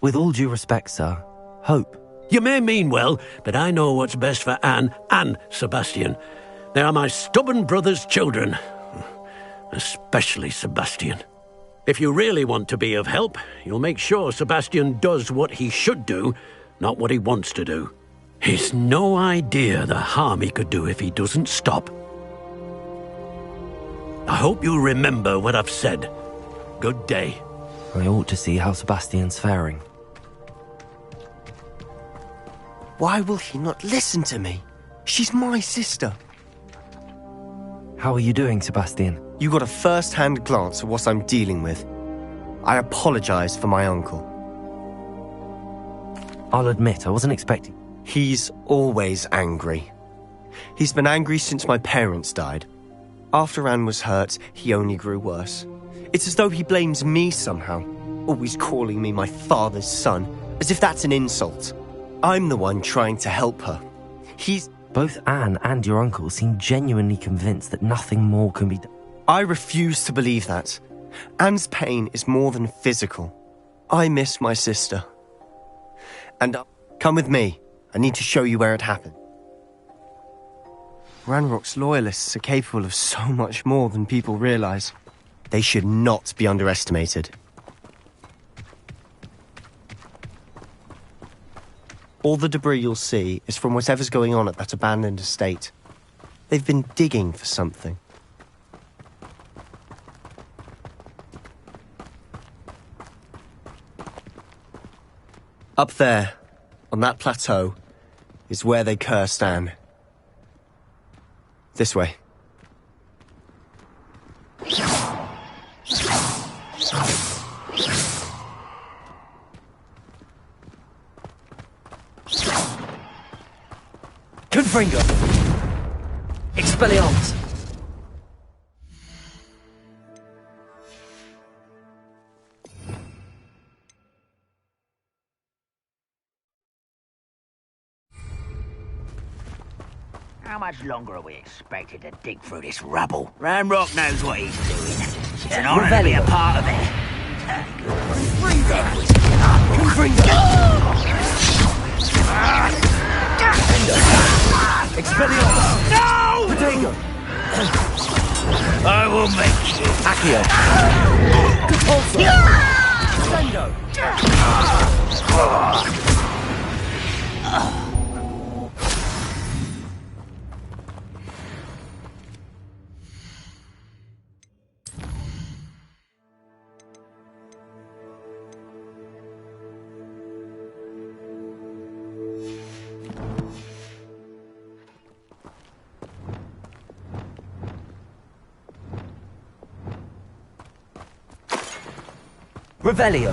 With all due respect, sir, hope. You may mean well, but I know what's best for Anne and Sebastian. They are my stubborn brother's children. Especially Sebastian. If you really want to be of help, you'll make sure Sebastian does what he should do, not what he wants to do. He's no idea the harm he could do if he doesn't stop. I hope you'll remember what I've said. Good day. I ought to see how Sebastian's faring. Why will he not listen to me? She's my sister. How are you doing, Sebastian? You got a first-hand glance at what I'm dealing with. I apologize for my uncle. I'll admit, I wasn't expecting... He's always angry. He's been angry since my parents died. After Anne was hurt, he only grew worse. It's as though he blames me somehow, always calling me my father's son, as if that's an insult. I'm the one trying to help her. Both Anne and your uncle seem genuinely convinced that nothing more can be done. I refuse to believe that. Anne's pain is more than physical. I miss my sister. And come with me. I need to show you where it happened. Ranrock's loyalists are capable of so much more than people realize. They should not be underestimated. All the debris you'll see is from whatever's going on at that abandoned estate. They've been digging for something. Up there, on that plateau, is where they cursed Anne. This way. Confringo! Expelliarmus! How much longer are we expected to dig through this rubble? Ranrock knows what he's doing. It's an honor to be a part of it. Expelliarmus! No! Protego! I will make you. Accio! Repulsor! Sendo! Revelio.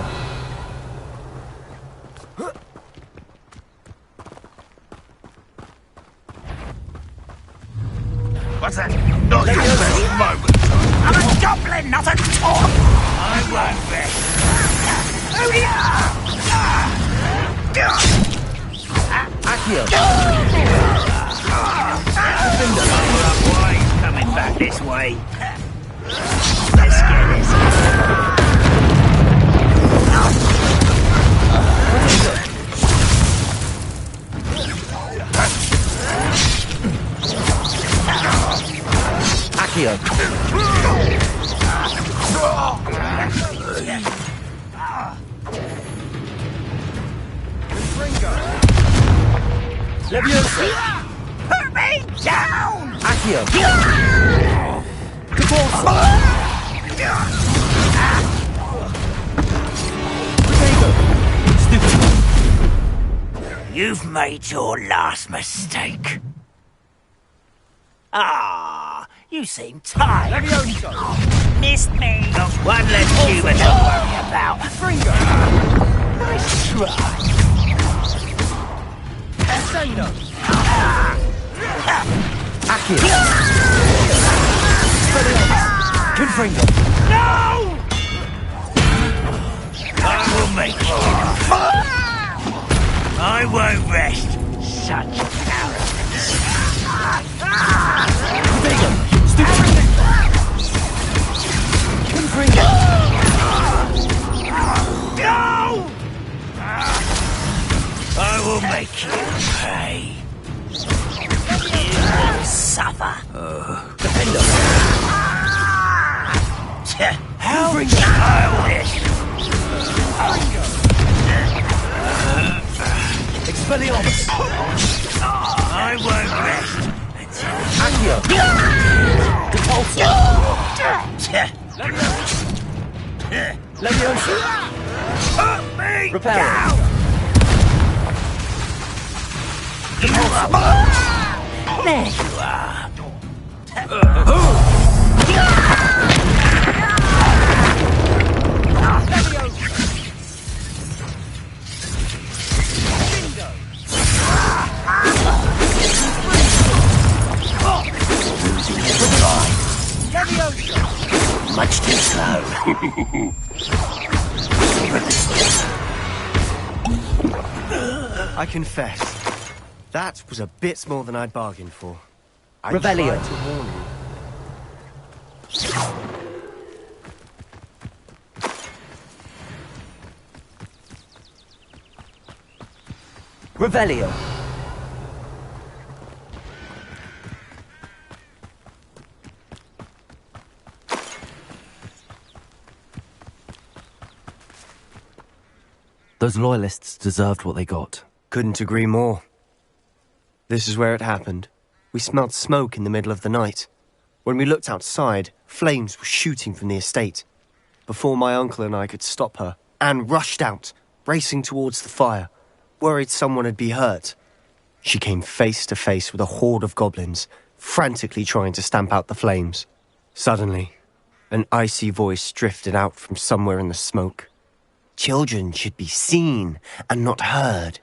What's that? Not your best moment. I'm a goblin, not a torp! I won't rest. Accio. Why he's coming back this way? Let's get this. Accio. Leviosa. Put me down! Accio. You've made your last mistake. Ah, you seem tired. Missed me. Not one less human to worry about. Nice try. Accio. Confringo. No! I will make you. I won't rest. Such arrogance. Confringo. No! I will make you pay. You will suffer. Defendo. How childish! Expelliarmus. I won't rest until Accio. Repulsor. Leviosa. Put me Repel. down! There you are. Much too slow. I confess, that was a bit more than I'd bargained for. I Revelio. tried to warn you. Revelio. Those loyalists deserved what they got. Couldn't agree more. This is where it happened. We smelled smoke in the middle of the night. When we looked outside, flames were shooting from the estate. Before my uncle and I could stop her, Anne rushed out, racing towards the fire, worried someone had been hurt. She came face to face with a horde of goblins, frantically trying to stamp out the flames. Suddenly, an icy voice drifted out from somewhere in the smoke. Children should be seen and not heard.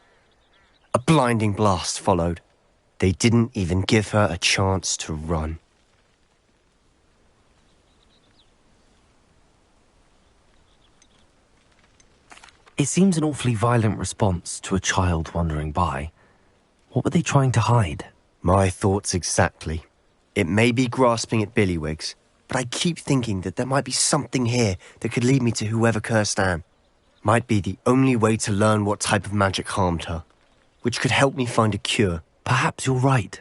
A blinding blast followed. They didn't even give her a chance to run. It seems an awfully violent response to a child wandering by. What were they trying to hide? My thoughts exactly. It may be grasping at Billywigs, but I keep thinking that there might be something here that could lead me to whoever cursed Anne. Might be the only way to learn what type of magic harmed her, which could help me find a cure. Perhaps you're right.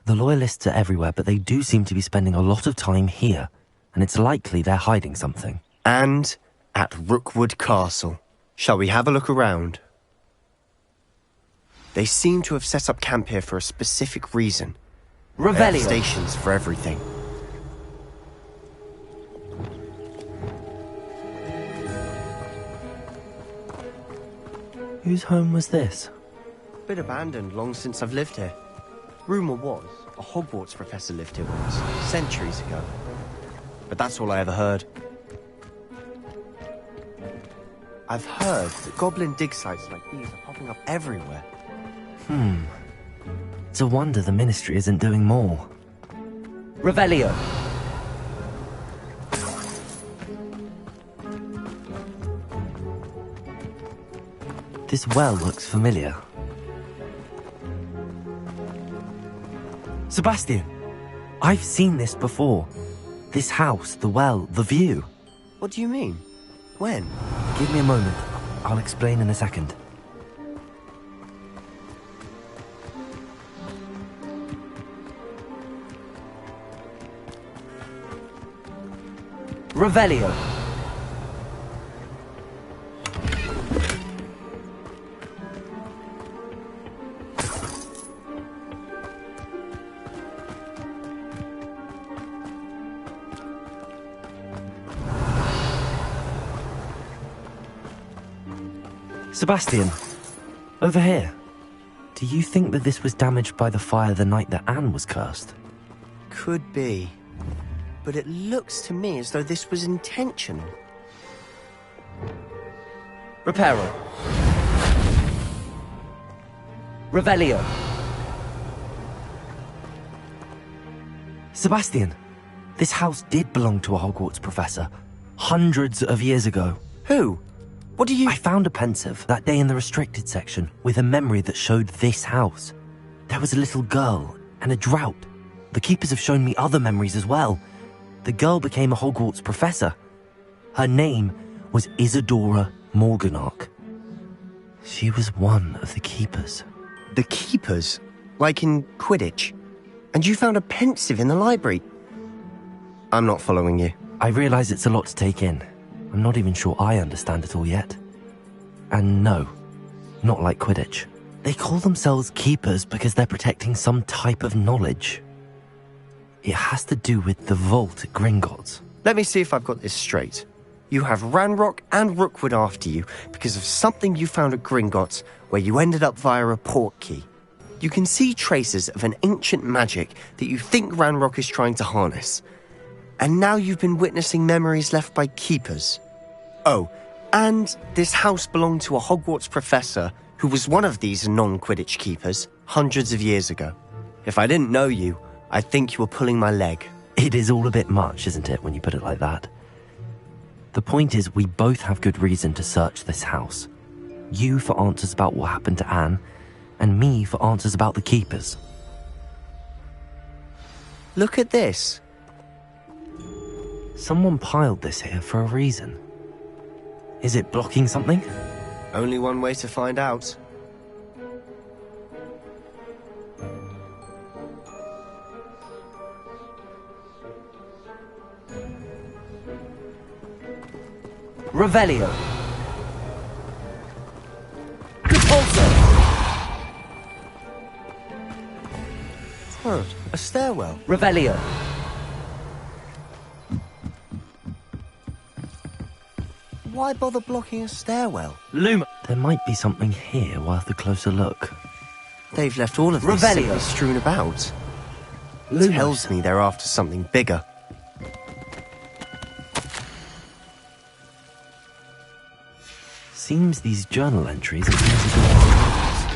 The Loyalists are everywhere, but they do seem to be spending a lot of time here, and it's likely they're hiding something. And at Rookwood Castle. Shall we have a look around? They seem to have set up camp here for a specific reason. They have stations for everything. Whose home was this? Been abandoned long since I've lived here. Rumour was a Hogwarts professor lived here once, centuries ago. But that's all I ever heard. I've heard that goblin dig sites like these are popping up everywhere. It's a wonder the Ministry isn't doing more. Revelio. This well looks familiar. Sebastian, I've seen this before. This house, the well, the view. What do you mean? When? Give me a moment. I'll explain in a second. Revelio. Sebastian, over here. Do you think that this was damaged by the fire the night that Anne was cursed? Could be. But it looks to me as though this was intentional. Reparo. Revelio. Sebastian, this house did belong to a Hogwarts professor. Hundreds of years ago. Who? What do you... I found a pensive that day in the restricted section with a memory that showed this house. There was a little girl and a drought. The keepers have shown me other memories as well. The girl became a Hogwarts professor. Her name was Isadora Morganach. She was one of the keepers. The keepers? Like in Quidditch? And you found a pensive in the library? I'm not following you. I realize it's a lot to take in. I'm not even sure I understand it all yet. And no, not like Quidditch. They call themselves keepers because they're protecting some type of knowledge. It has to do with the vault at Gringotts. Let me see if I've got this straight. You have Ranrock and Rookwood after you because of something you found at Gringotts where you ended up via a portkey. You can see traces of an ancient magic that you think Ranrock is trying to harness. And now you've been witnessing memories left by keepers. Oh, and this house belonged to a Hogwarts professor who was one of these non-Quidditch keepers hundreds of years ago. If I didn't know you, I'd think you were pulling my leg. It is all a bit much, isn't it, when you put it like that? The point is, we both have good reason to search this house. You for answers about what happened to Anne, and me for answers about the keepers. Look at this. Someone piled this here for a reason. Is it blocking something? Only one way to find out. Revelio. Repulsor. Huh, a stairwell. Revelio. Why bother blocking a stairwell? Luma. There might be something here worth a closer look. They've left all of these Revelio. simply strewn about. Lumos. Tells me they're after something bigger. Seems these journal entries are things of past.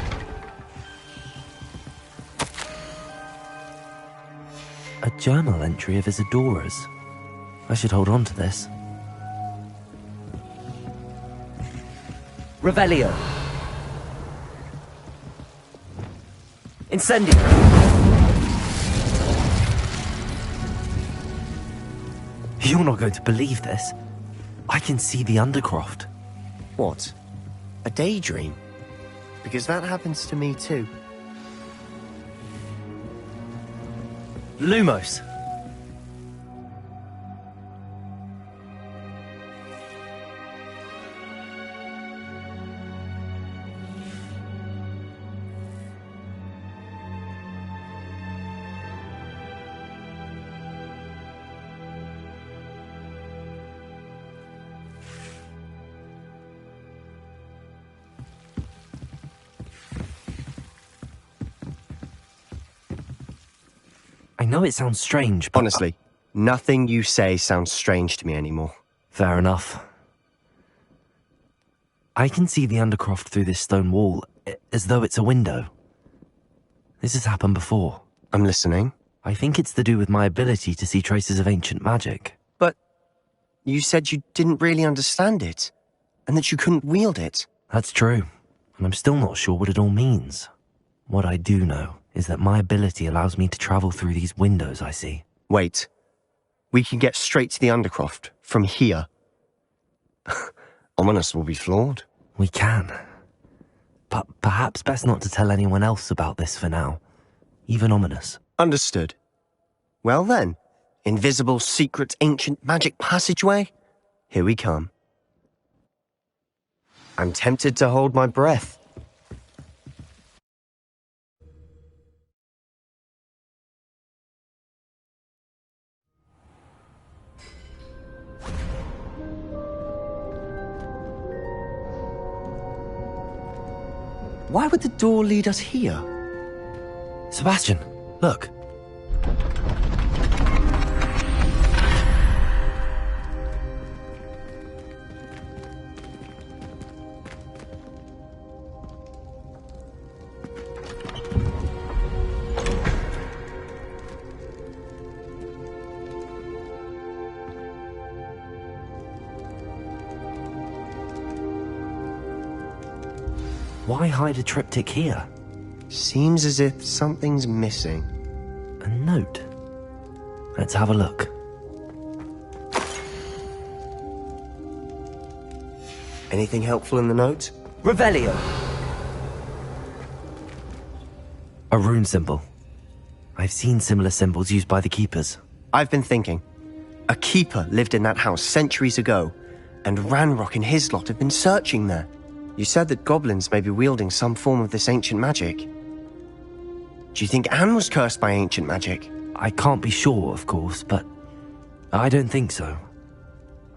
A journal entry of Isadora's. I should hold on to this. Revelio. Incendio. You're not going to believe this. I can see the Undercroft. What? A daydream? Because that happens to me too. Lumos. I know it sounds strange, but... Honestly, nothing you say sounds strange to me anymore. Fair enough. I can see the Undercroft through this stone wall, as though it's a window. This has happened before. I'm listening. I think it's to do with my ability to see traces of ancient magic. But you said you didn't really understand it, and that you couldn't wield it. That's true, and I'm still not sure what it all means. What I do know is that my ability allows me to travel through these windows I see. Wait. We can get straight to the Undercroft from here. Ominous will be floored. We can. But perhaps best not to tell anyone else about this for now. Even Ominous. Understood. Well then, invisible, secret, ancient magic passageway? Here we come. I'm tempted to hold my breath. Why would the door lead us here? Sebastian, look. Why hide a triptych here? Seems as if something's missing. A note. Let's have a look. Anything helpful in the note? Revelio. A rune symbol. I've seen similar symbols used by the keepers. I've been thinking. A keeper lived in that house centuries ago, and Ranrock and his lot have been searching there. You said that goblins may be wielding some form of this ancient magic. Do you think Anne was cursed by ancient magic? I can't be sure, of course, but I don't think so.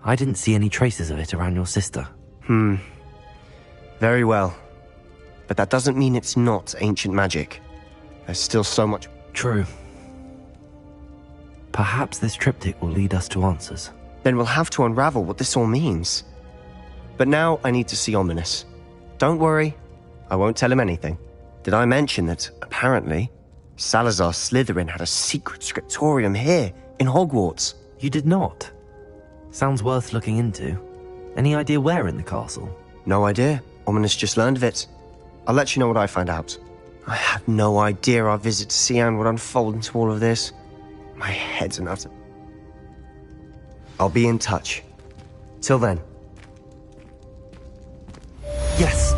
I didn't see any traces of it around your sister. Very well. But that doesn't mean it's not ancient magic. There's still so much... True. Perhaps this triptych will lead us to answers. Then we'll have to unravel what this all means. But now I need to see Ominous. Don't worry, I won't tell him anything. Did I mention that, apparently, Salazar Slytherin had a secret scriptorium here, in Hogwarts? You did not? Sounds worth looking into. Any idea where in the castle? No idea. Ominous just learned of it. I'll let you know what I find out. I had no idea our visit to Sian would unfold into all of this. My head's an utter... I'll be in touch. Till then. Yes.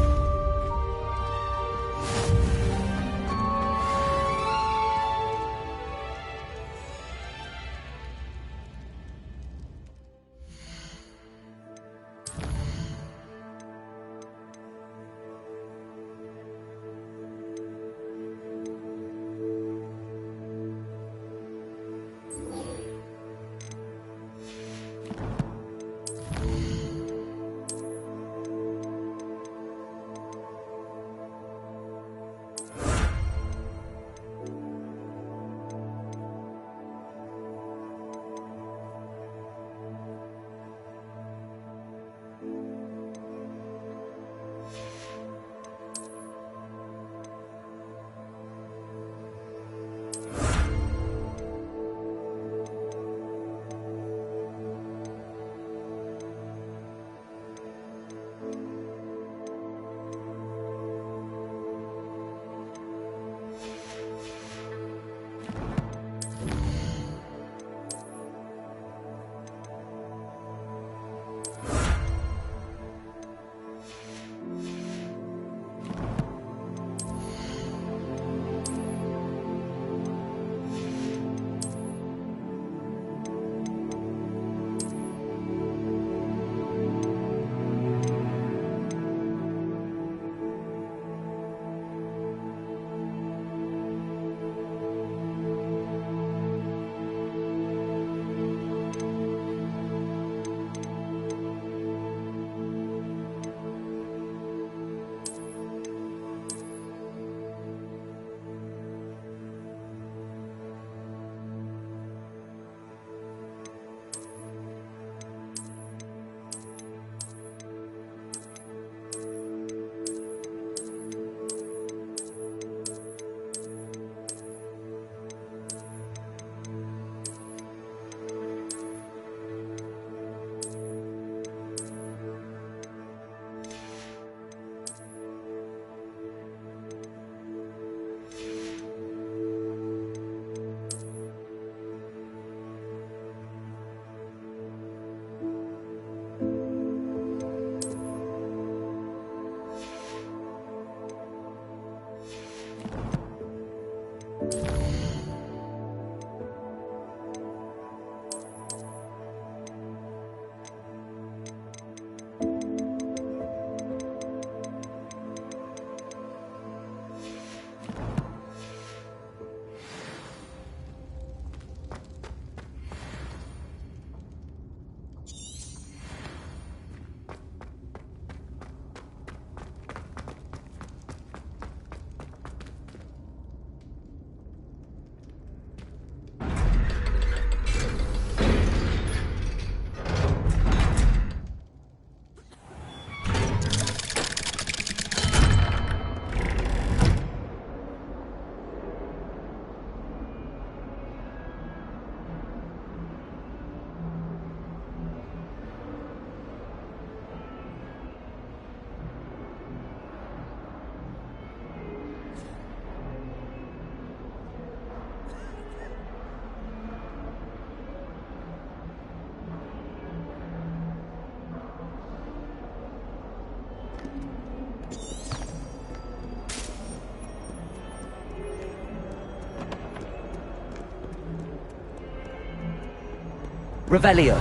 Revelio.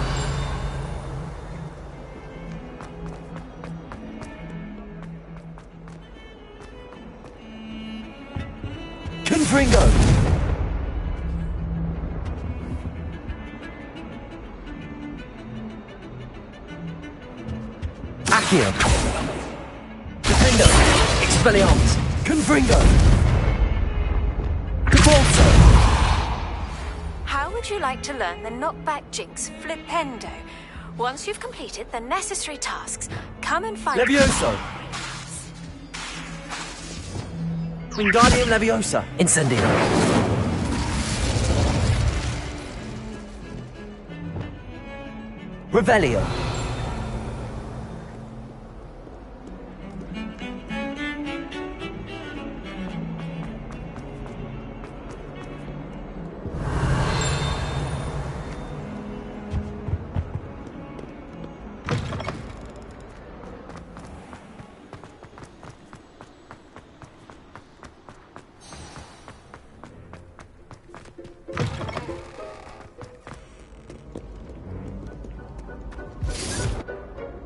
Confringo. Accio. Defendo. Expelliarmus. Confringo. Cabalso. How would you like to learn the knockback jinx Flipendo? Once you've completed the necessary tasks, come and find... Levioso. Wingardium Leviosa. Incendio. Revelio.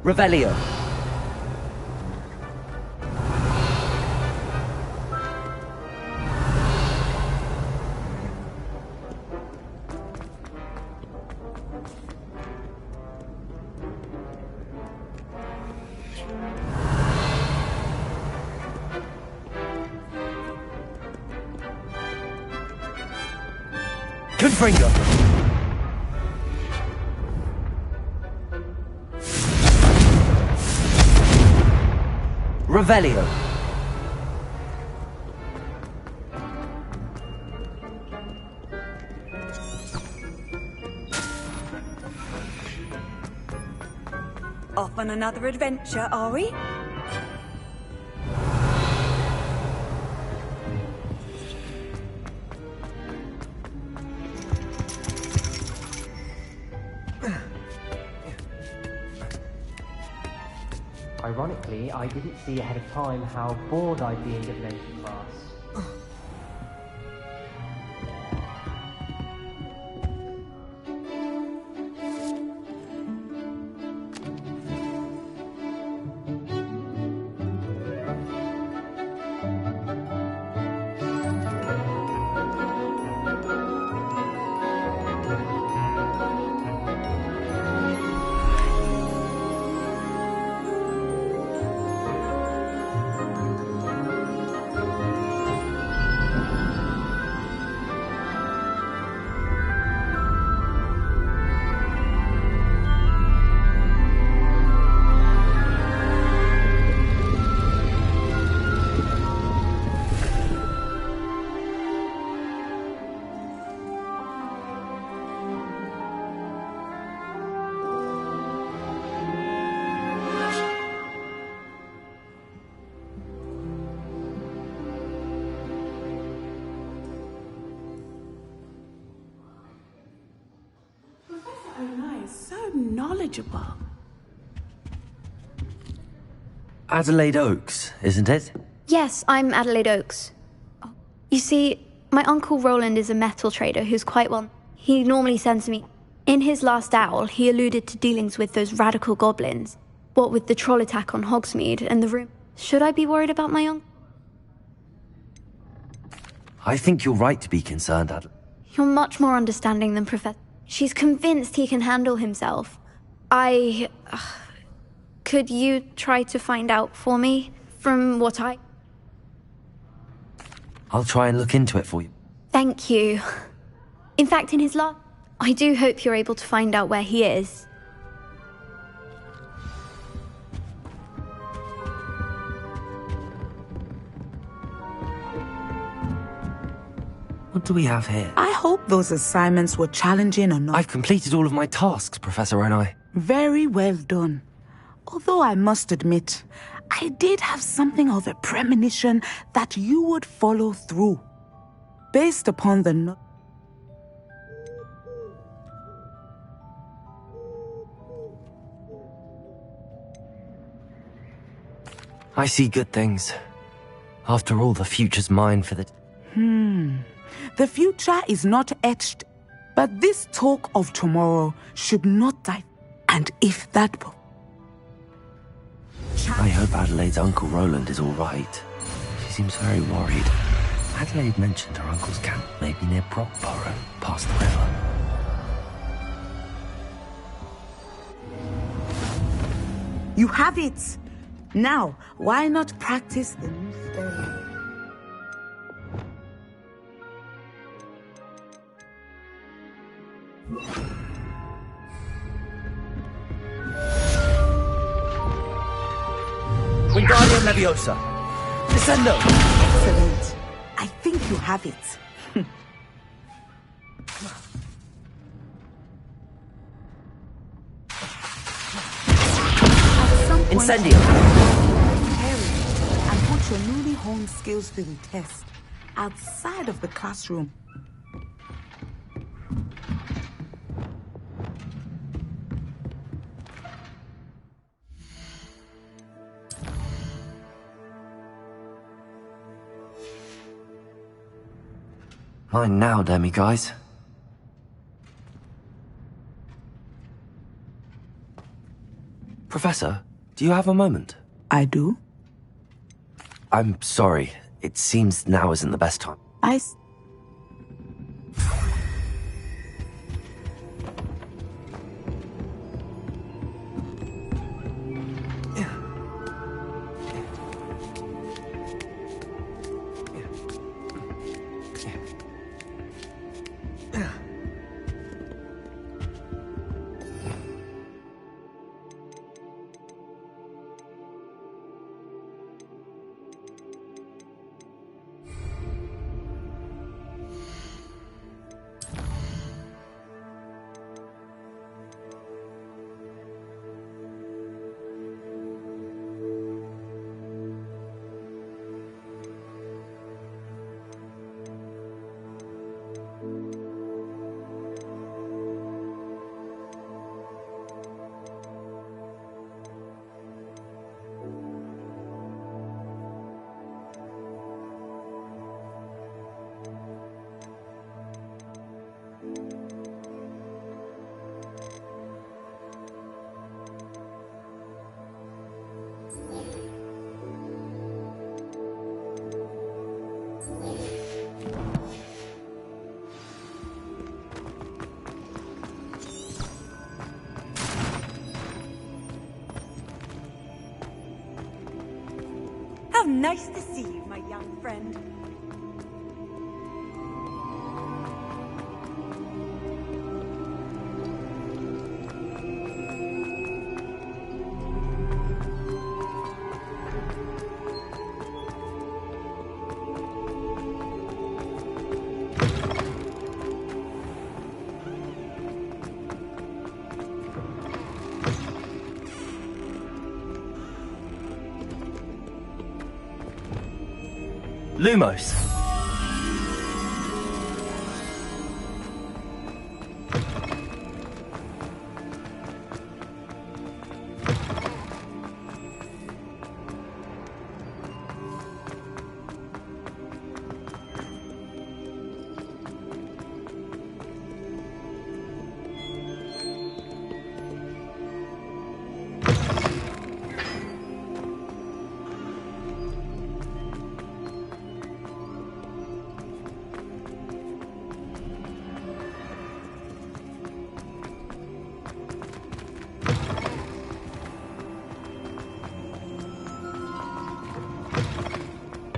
Revelio. Confringo. Revelio. Off on another adventure, are we? Ironically, I didn't see ahead of time how bored I'd be in divination class. So knowledgeable. Adelaide Oaks, isn't it? Yes, I'm Adelaide Oaks. You see, my Uncle Roland is a metal trader who's quite well... He normally sends me... In his last owl, he alluded to dealings with those radical goblins. What with the troll attack on Hogsmeade and the room... Should I be worried about my uncle? I think you're right to be concerned, Adelaide. You're much more understanding than Professor... She's convinced he can handle himself. Could you try to find out for me? From what I... I'll try and look into it for you. Thank you. In fact, in his last... I do hope you're able to find out where he is. What do we have here? I hope those assignments were challenging enough. I've completed all of my tasks, Professor Onai. Very well done. Although I must admit, I did have something of a premonition that you would follow through. Based upon the... I see good things. After all, the future's mine for the... The future is not etched But this talk of tomorrow should not die. And if that... I hope Adelaide's Uncle Roland is all right. She seems very worried. Adelaide mentioned her uncle's camp may be near Brockborough, past the river. You have it! Now, why not practice the new spell? Wingardium Leviosa! Descendo! Excellent. I think you have it. Incendio! And put your newly honed skills to the test outside of the classroom. Mine now, demi-guys. Professor, do you have a moment? I do. I'm sorry. It seems now isn't the best time. How nice to see you, my young friend. Lumos!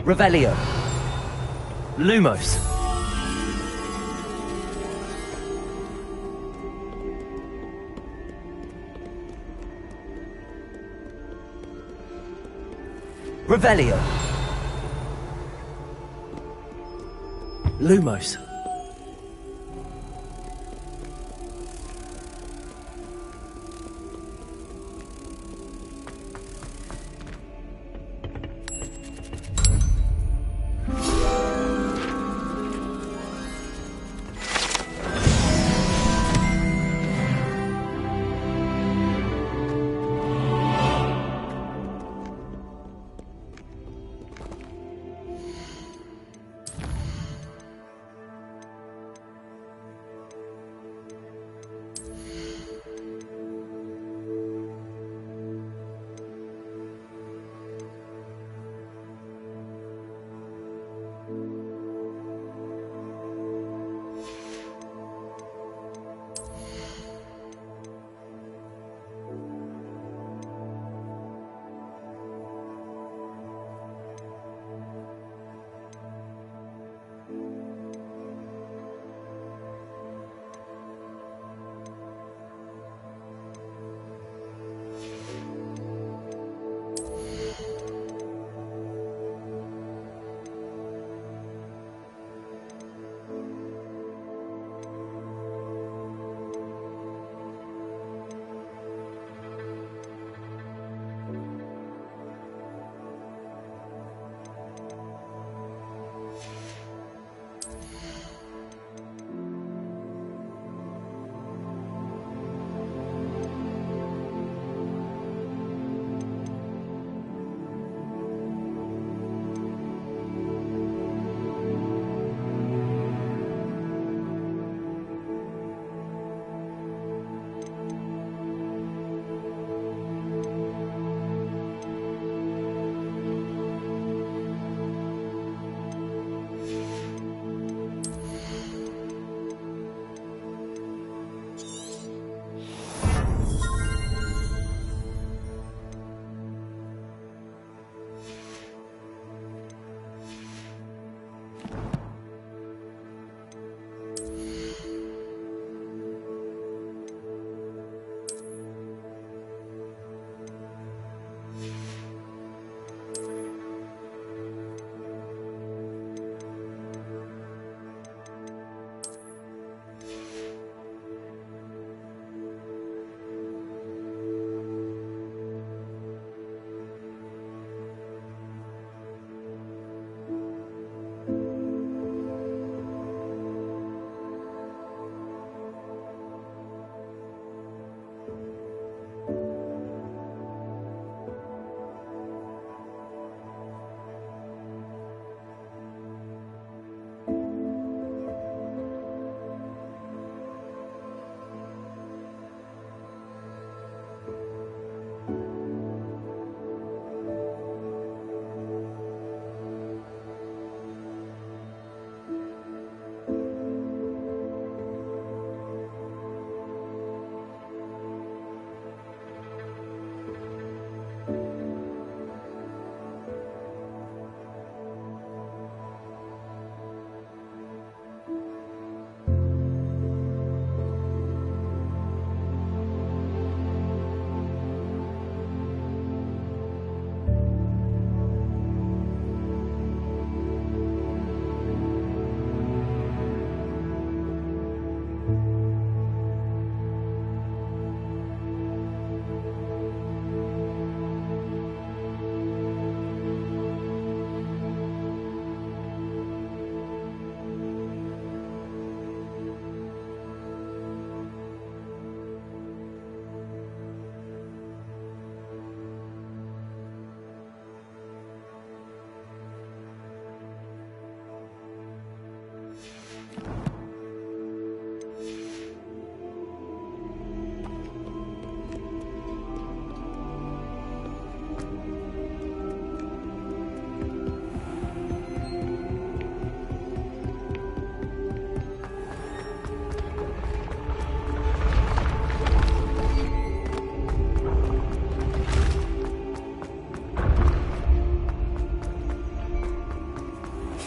Revelio. Lumos. Revelio. Lumos.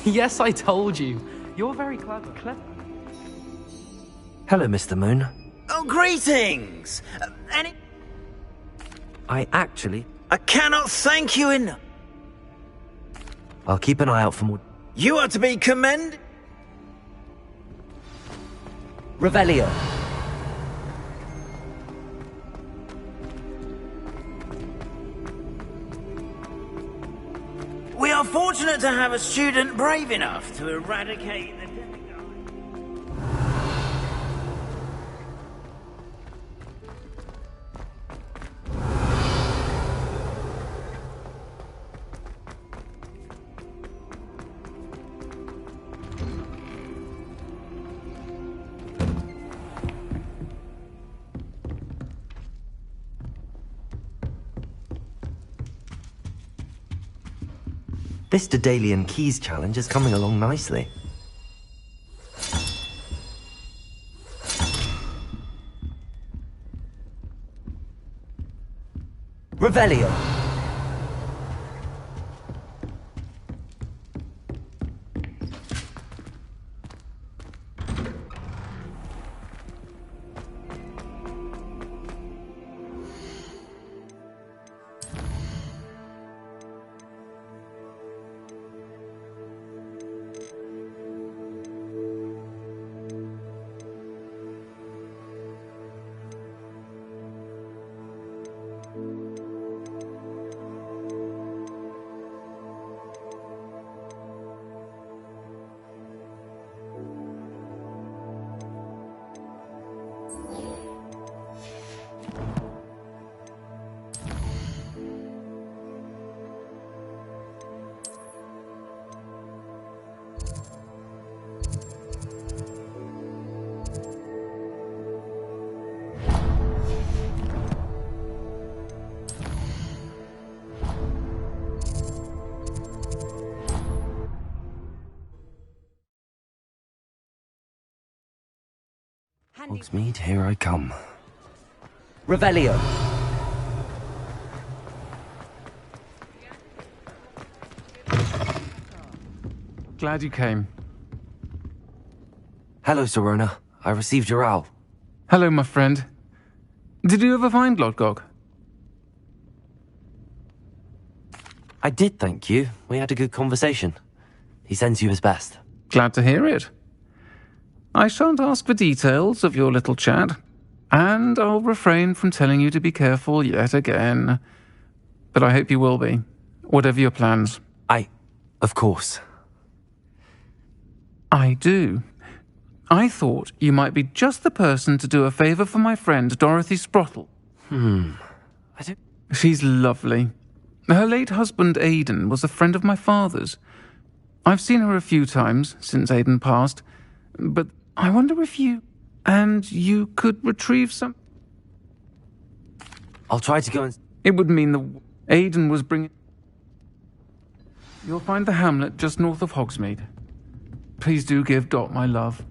Yes, I told you. You're very clever. Hello, Mr. Moon. Oh, greetings! I cannot thank you enough. I'll keep an eye out for more. You are to be commended. Revelio. We are fortunate to have a student brave enough to eradicate the This Daedalian Keys challenge is coming along nicely. Revelio. Hogsmeade, here I come. Revelio. Glad you came. Hello, Sirona. I received your owl. Hello, my friend. Did you ever find Lodgok? I did, thank you. We had a good conversation. He sends you his best. Glad to hear it. I shan't ask for details of your little chat, and I'll refrain from telling you to be careful yet again. But I hope you will be, whatever your plans. Of course. I do. I thought you might be just the person to do a favour for my friend Dorothy Sprottle. She's lovely. Her late husband Aidan was a friend of my father's. I've seen her a few times since Aidan passed, but I wonder if you could retrieve some... I'll try to go and... It would mean that Aidan was bringing... You'll find the hamlet just north of Hogsmeade. Please do give Dot my love.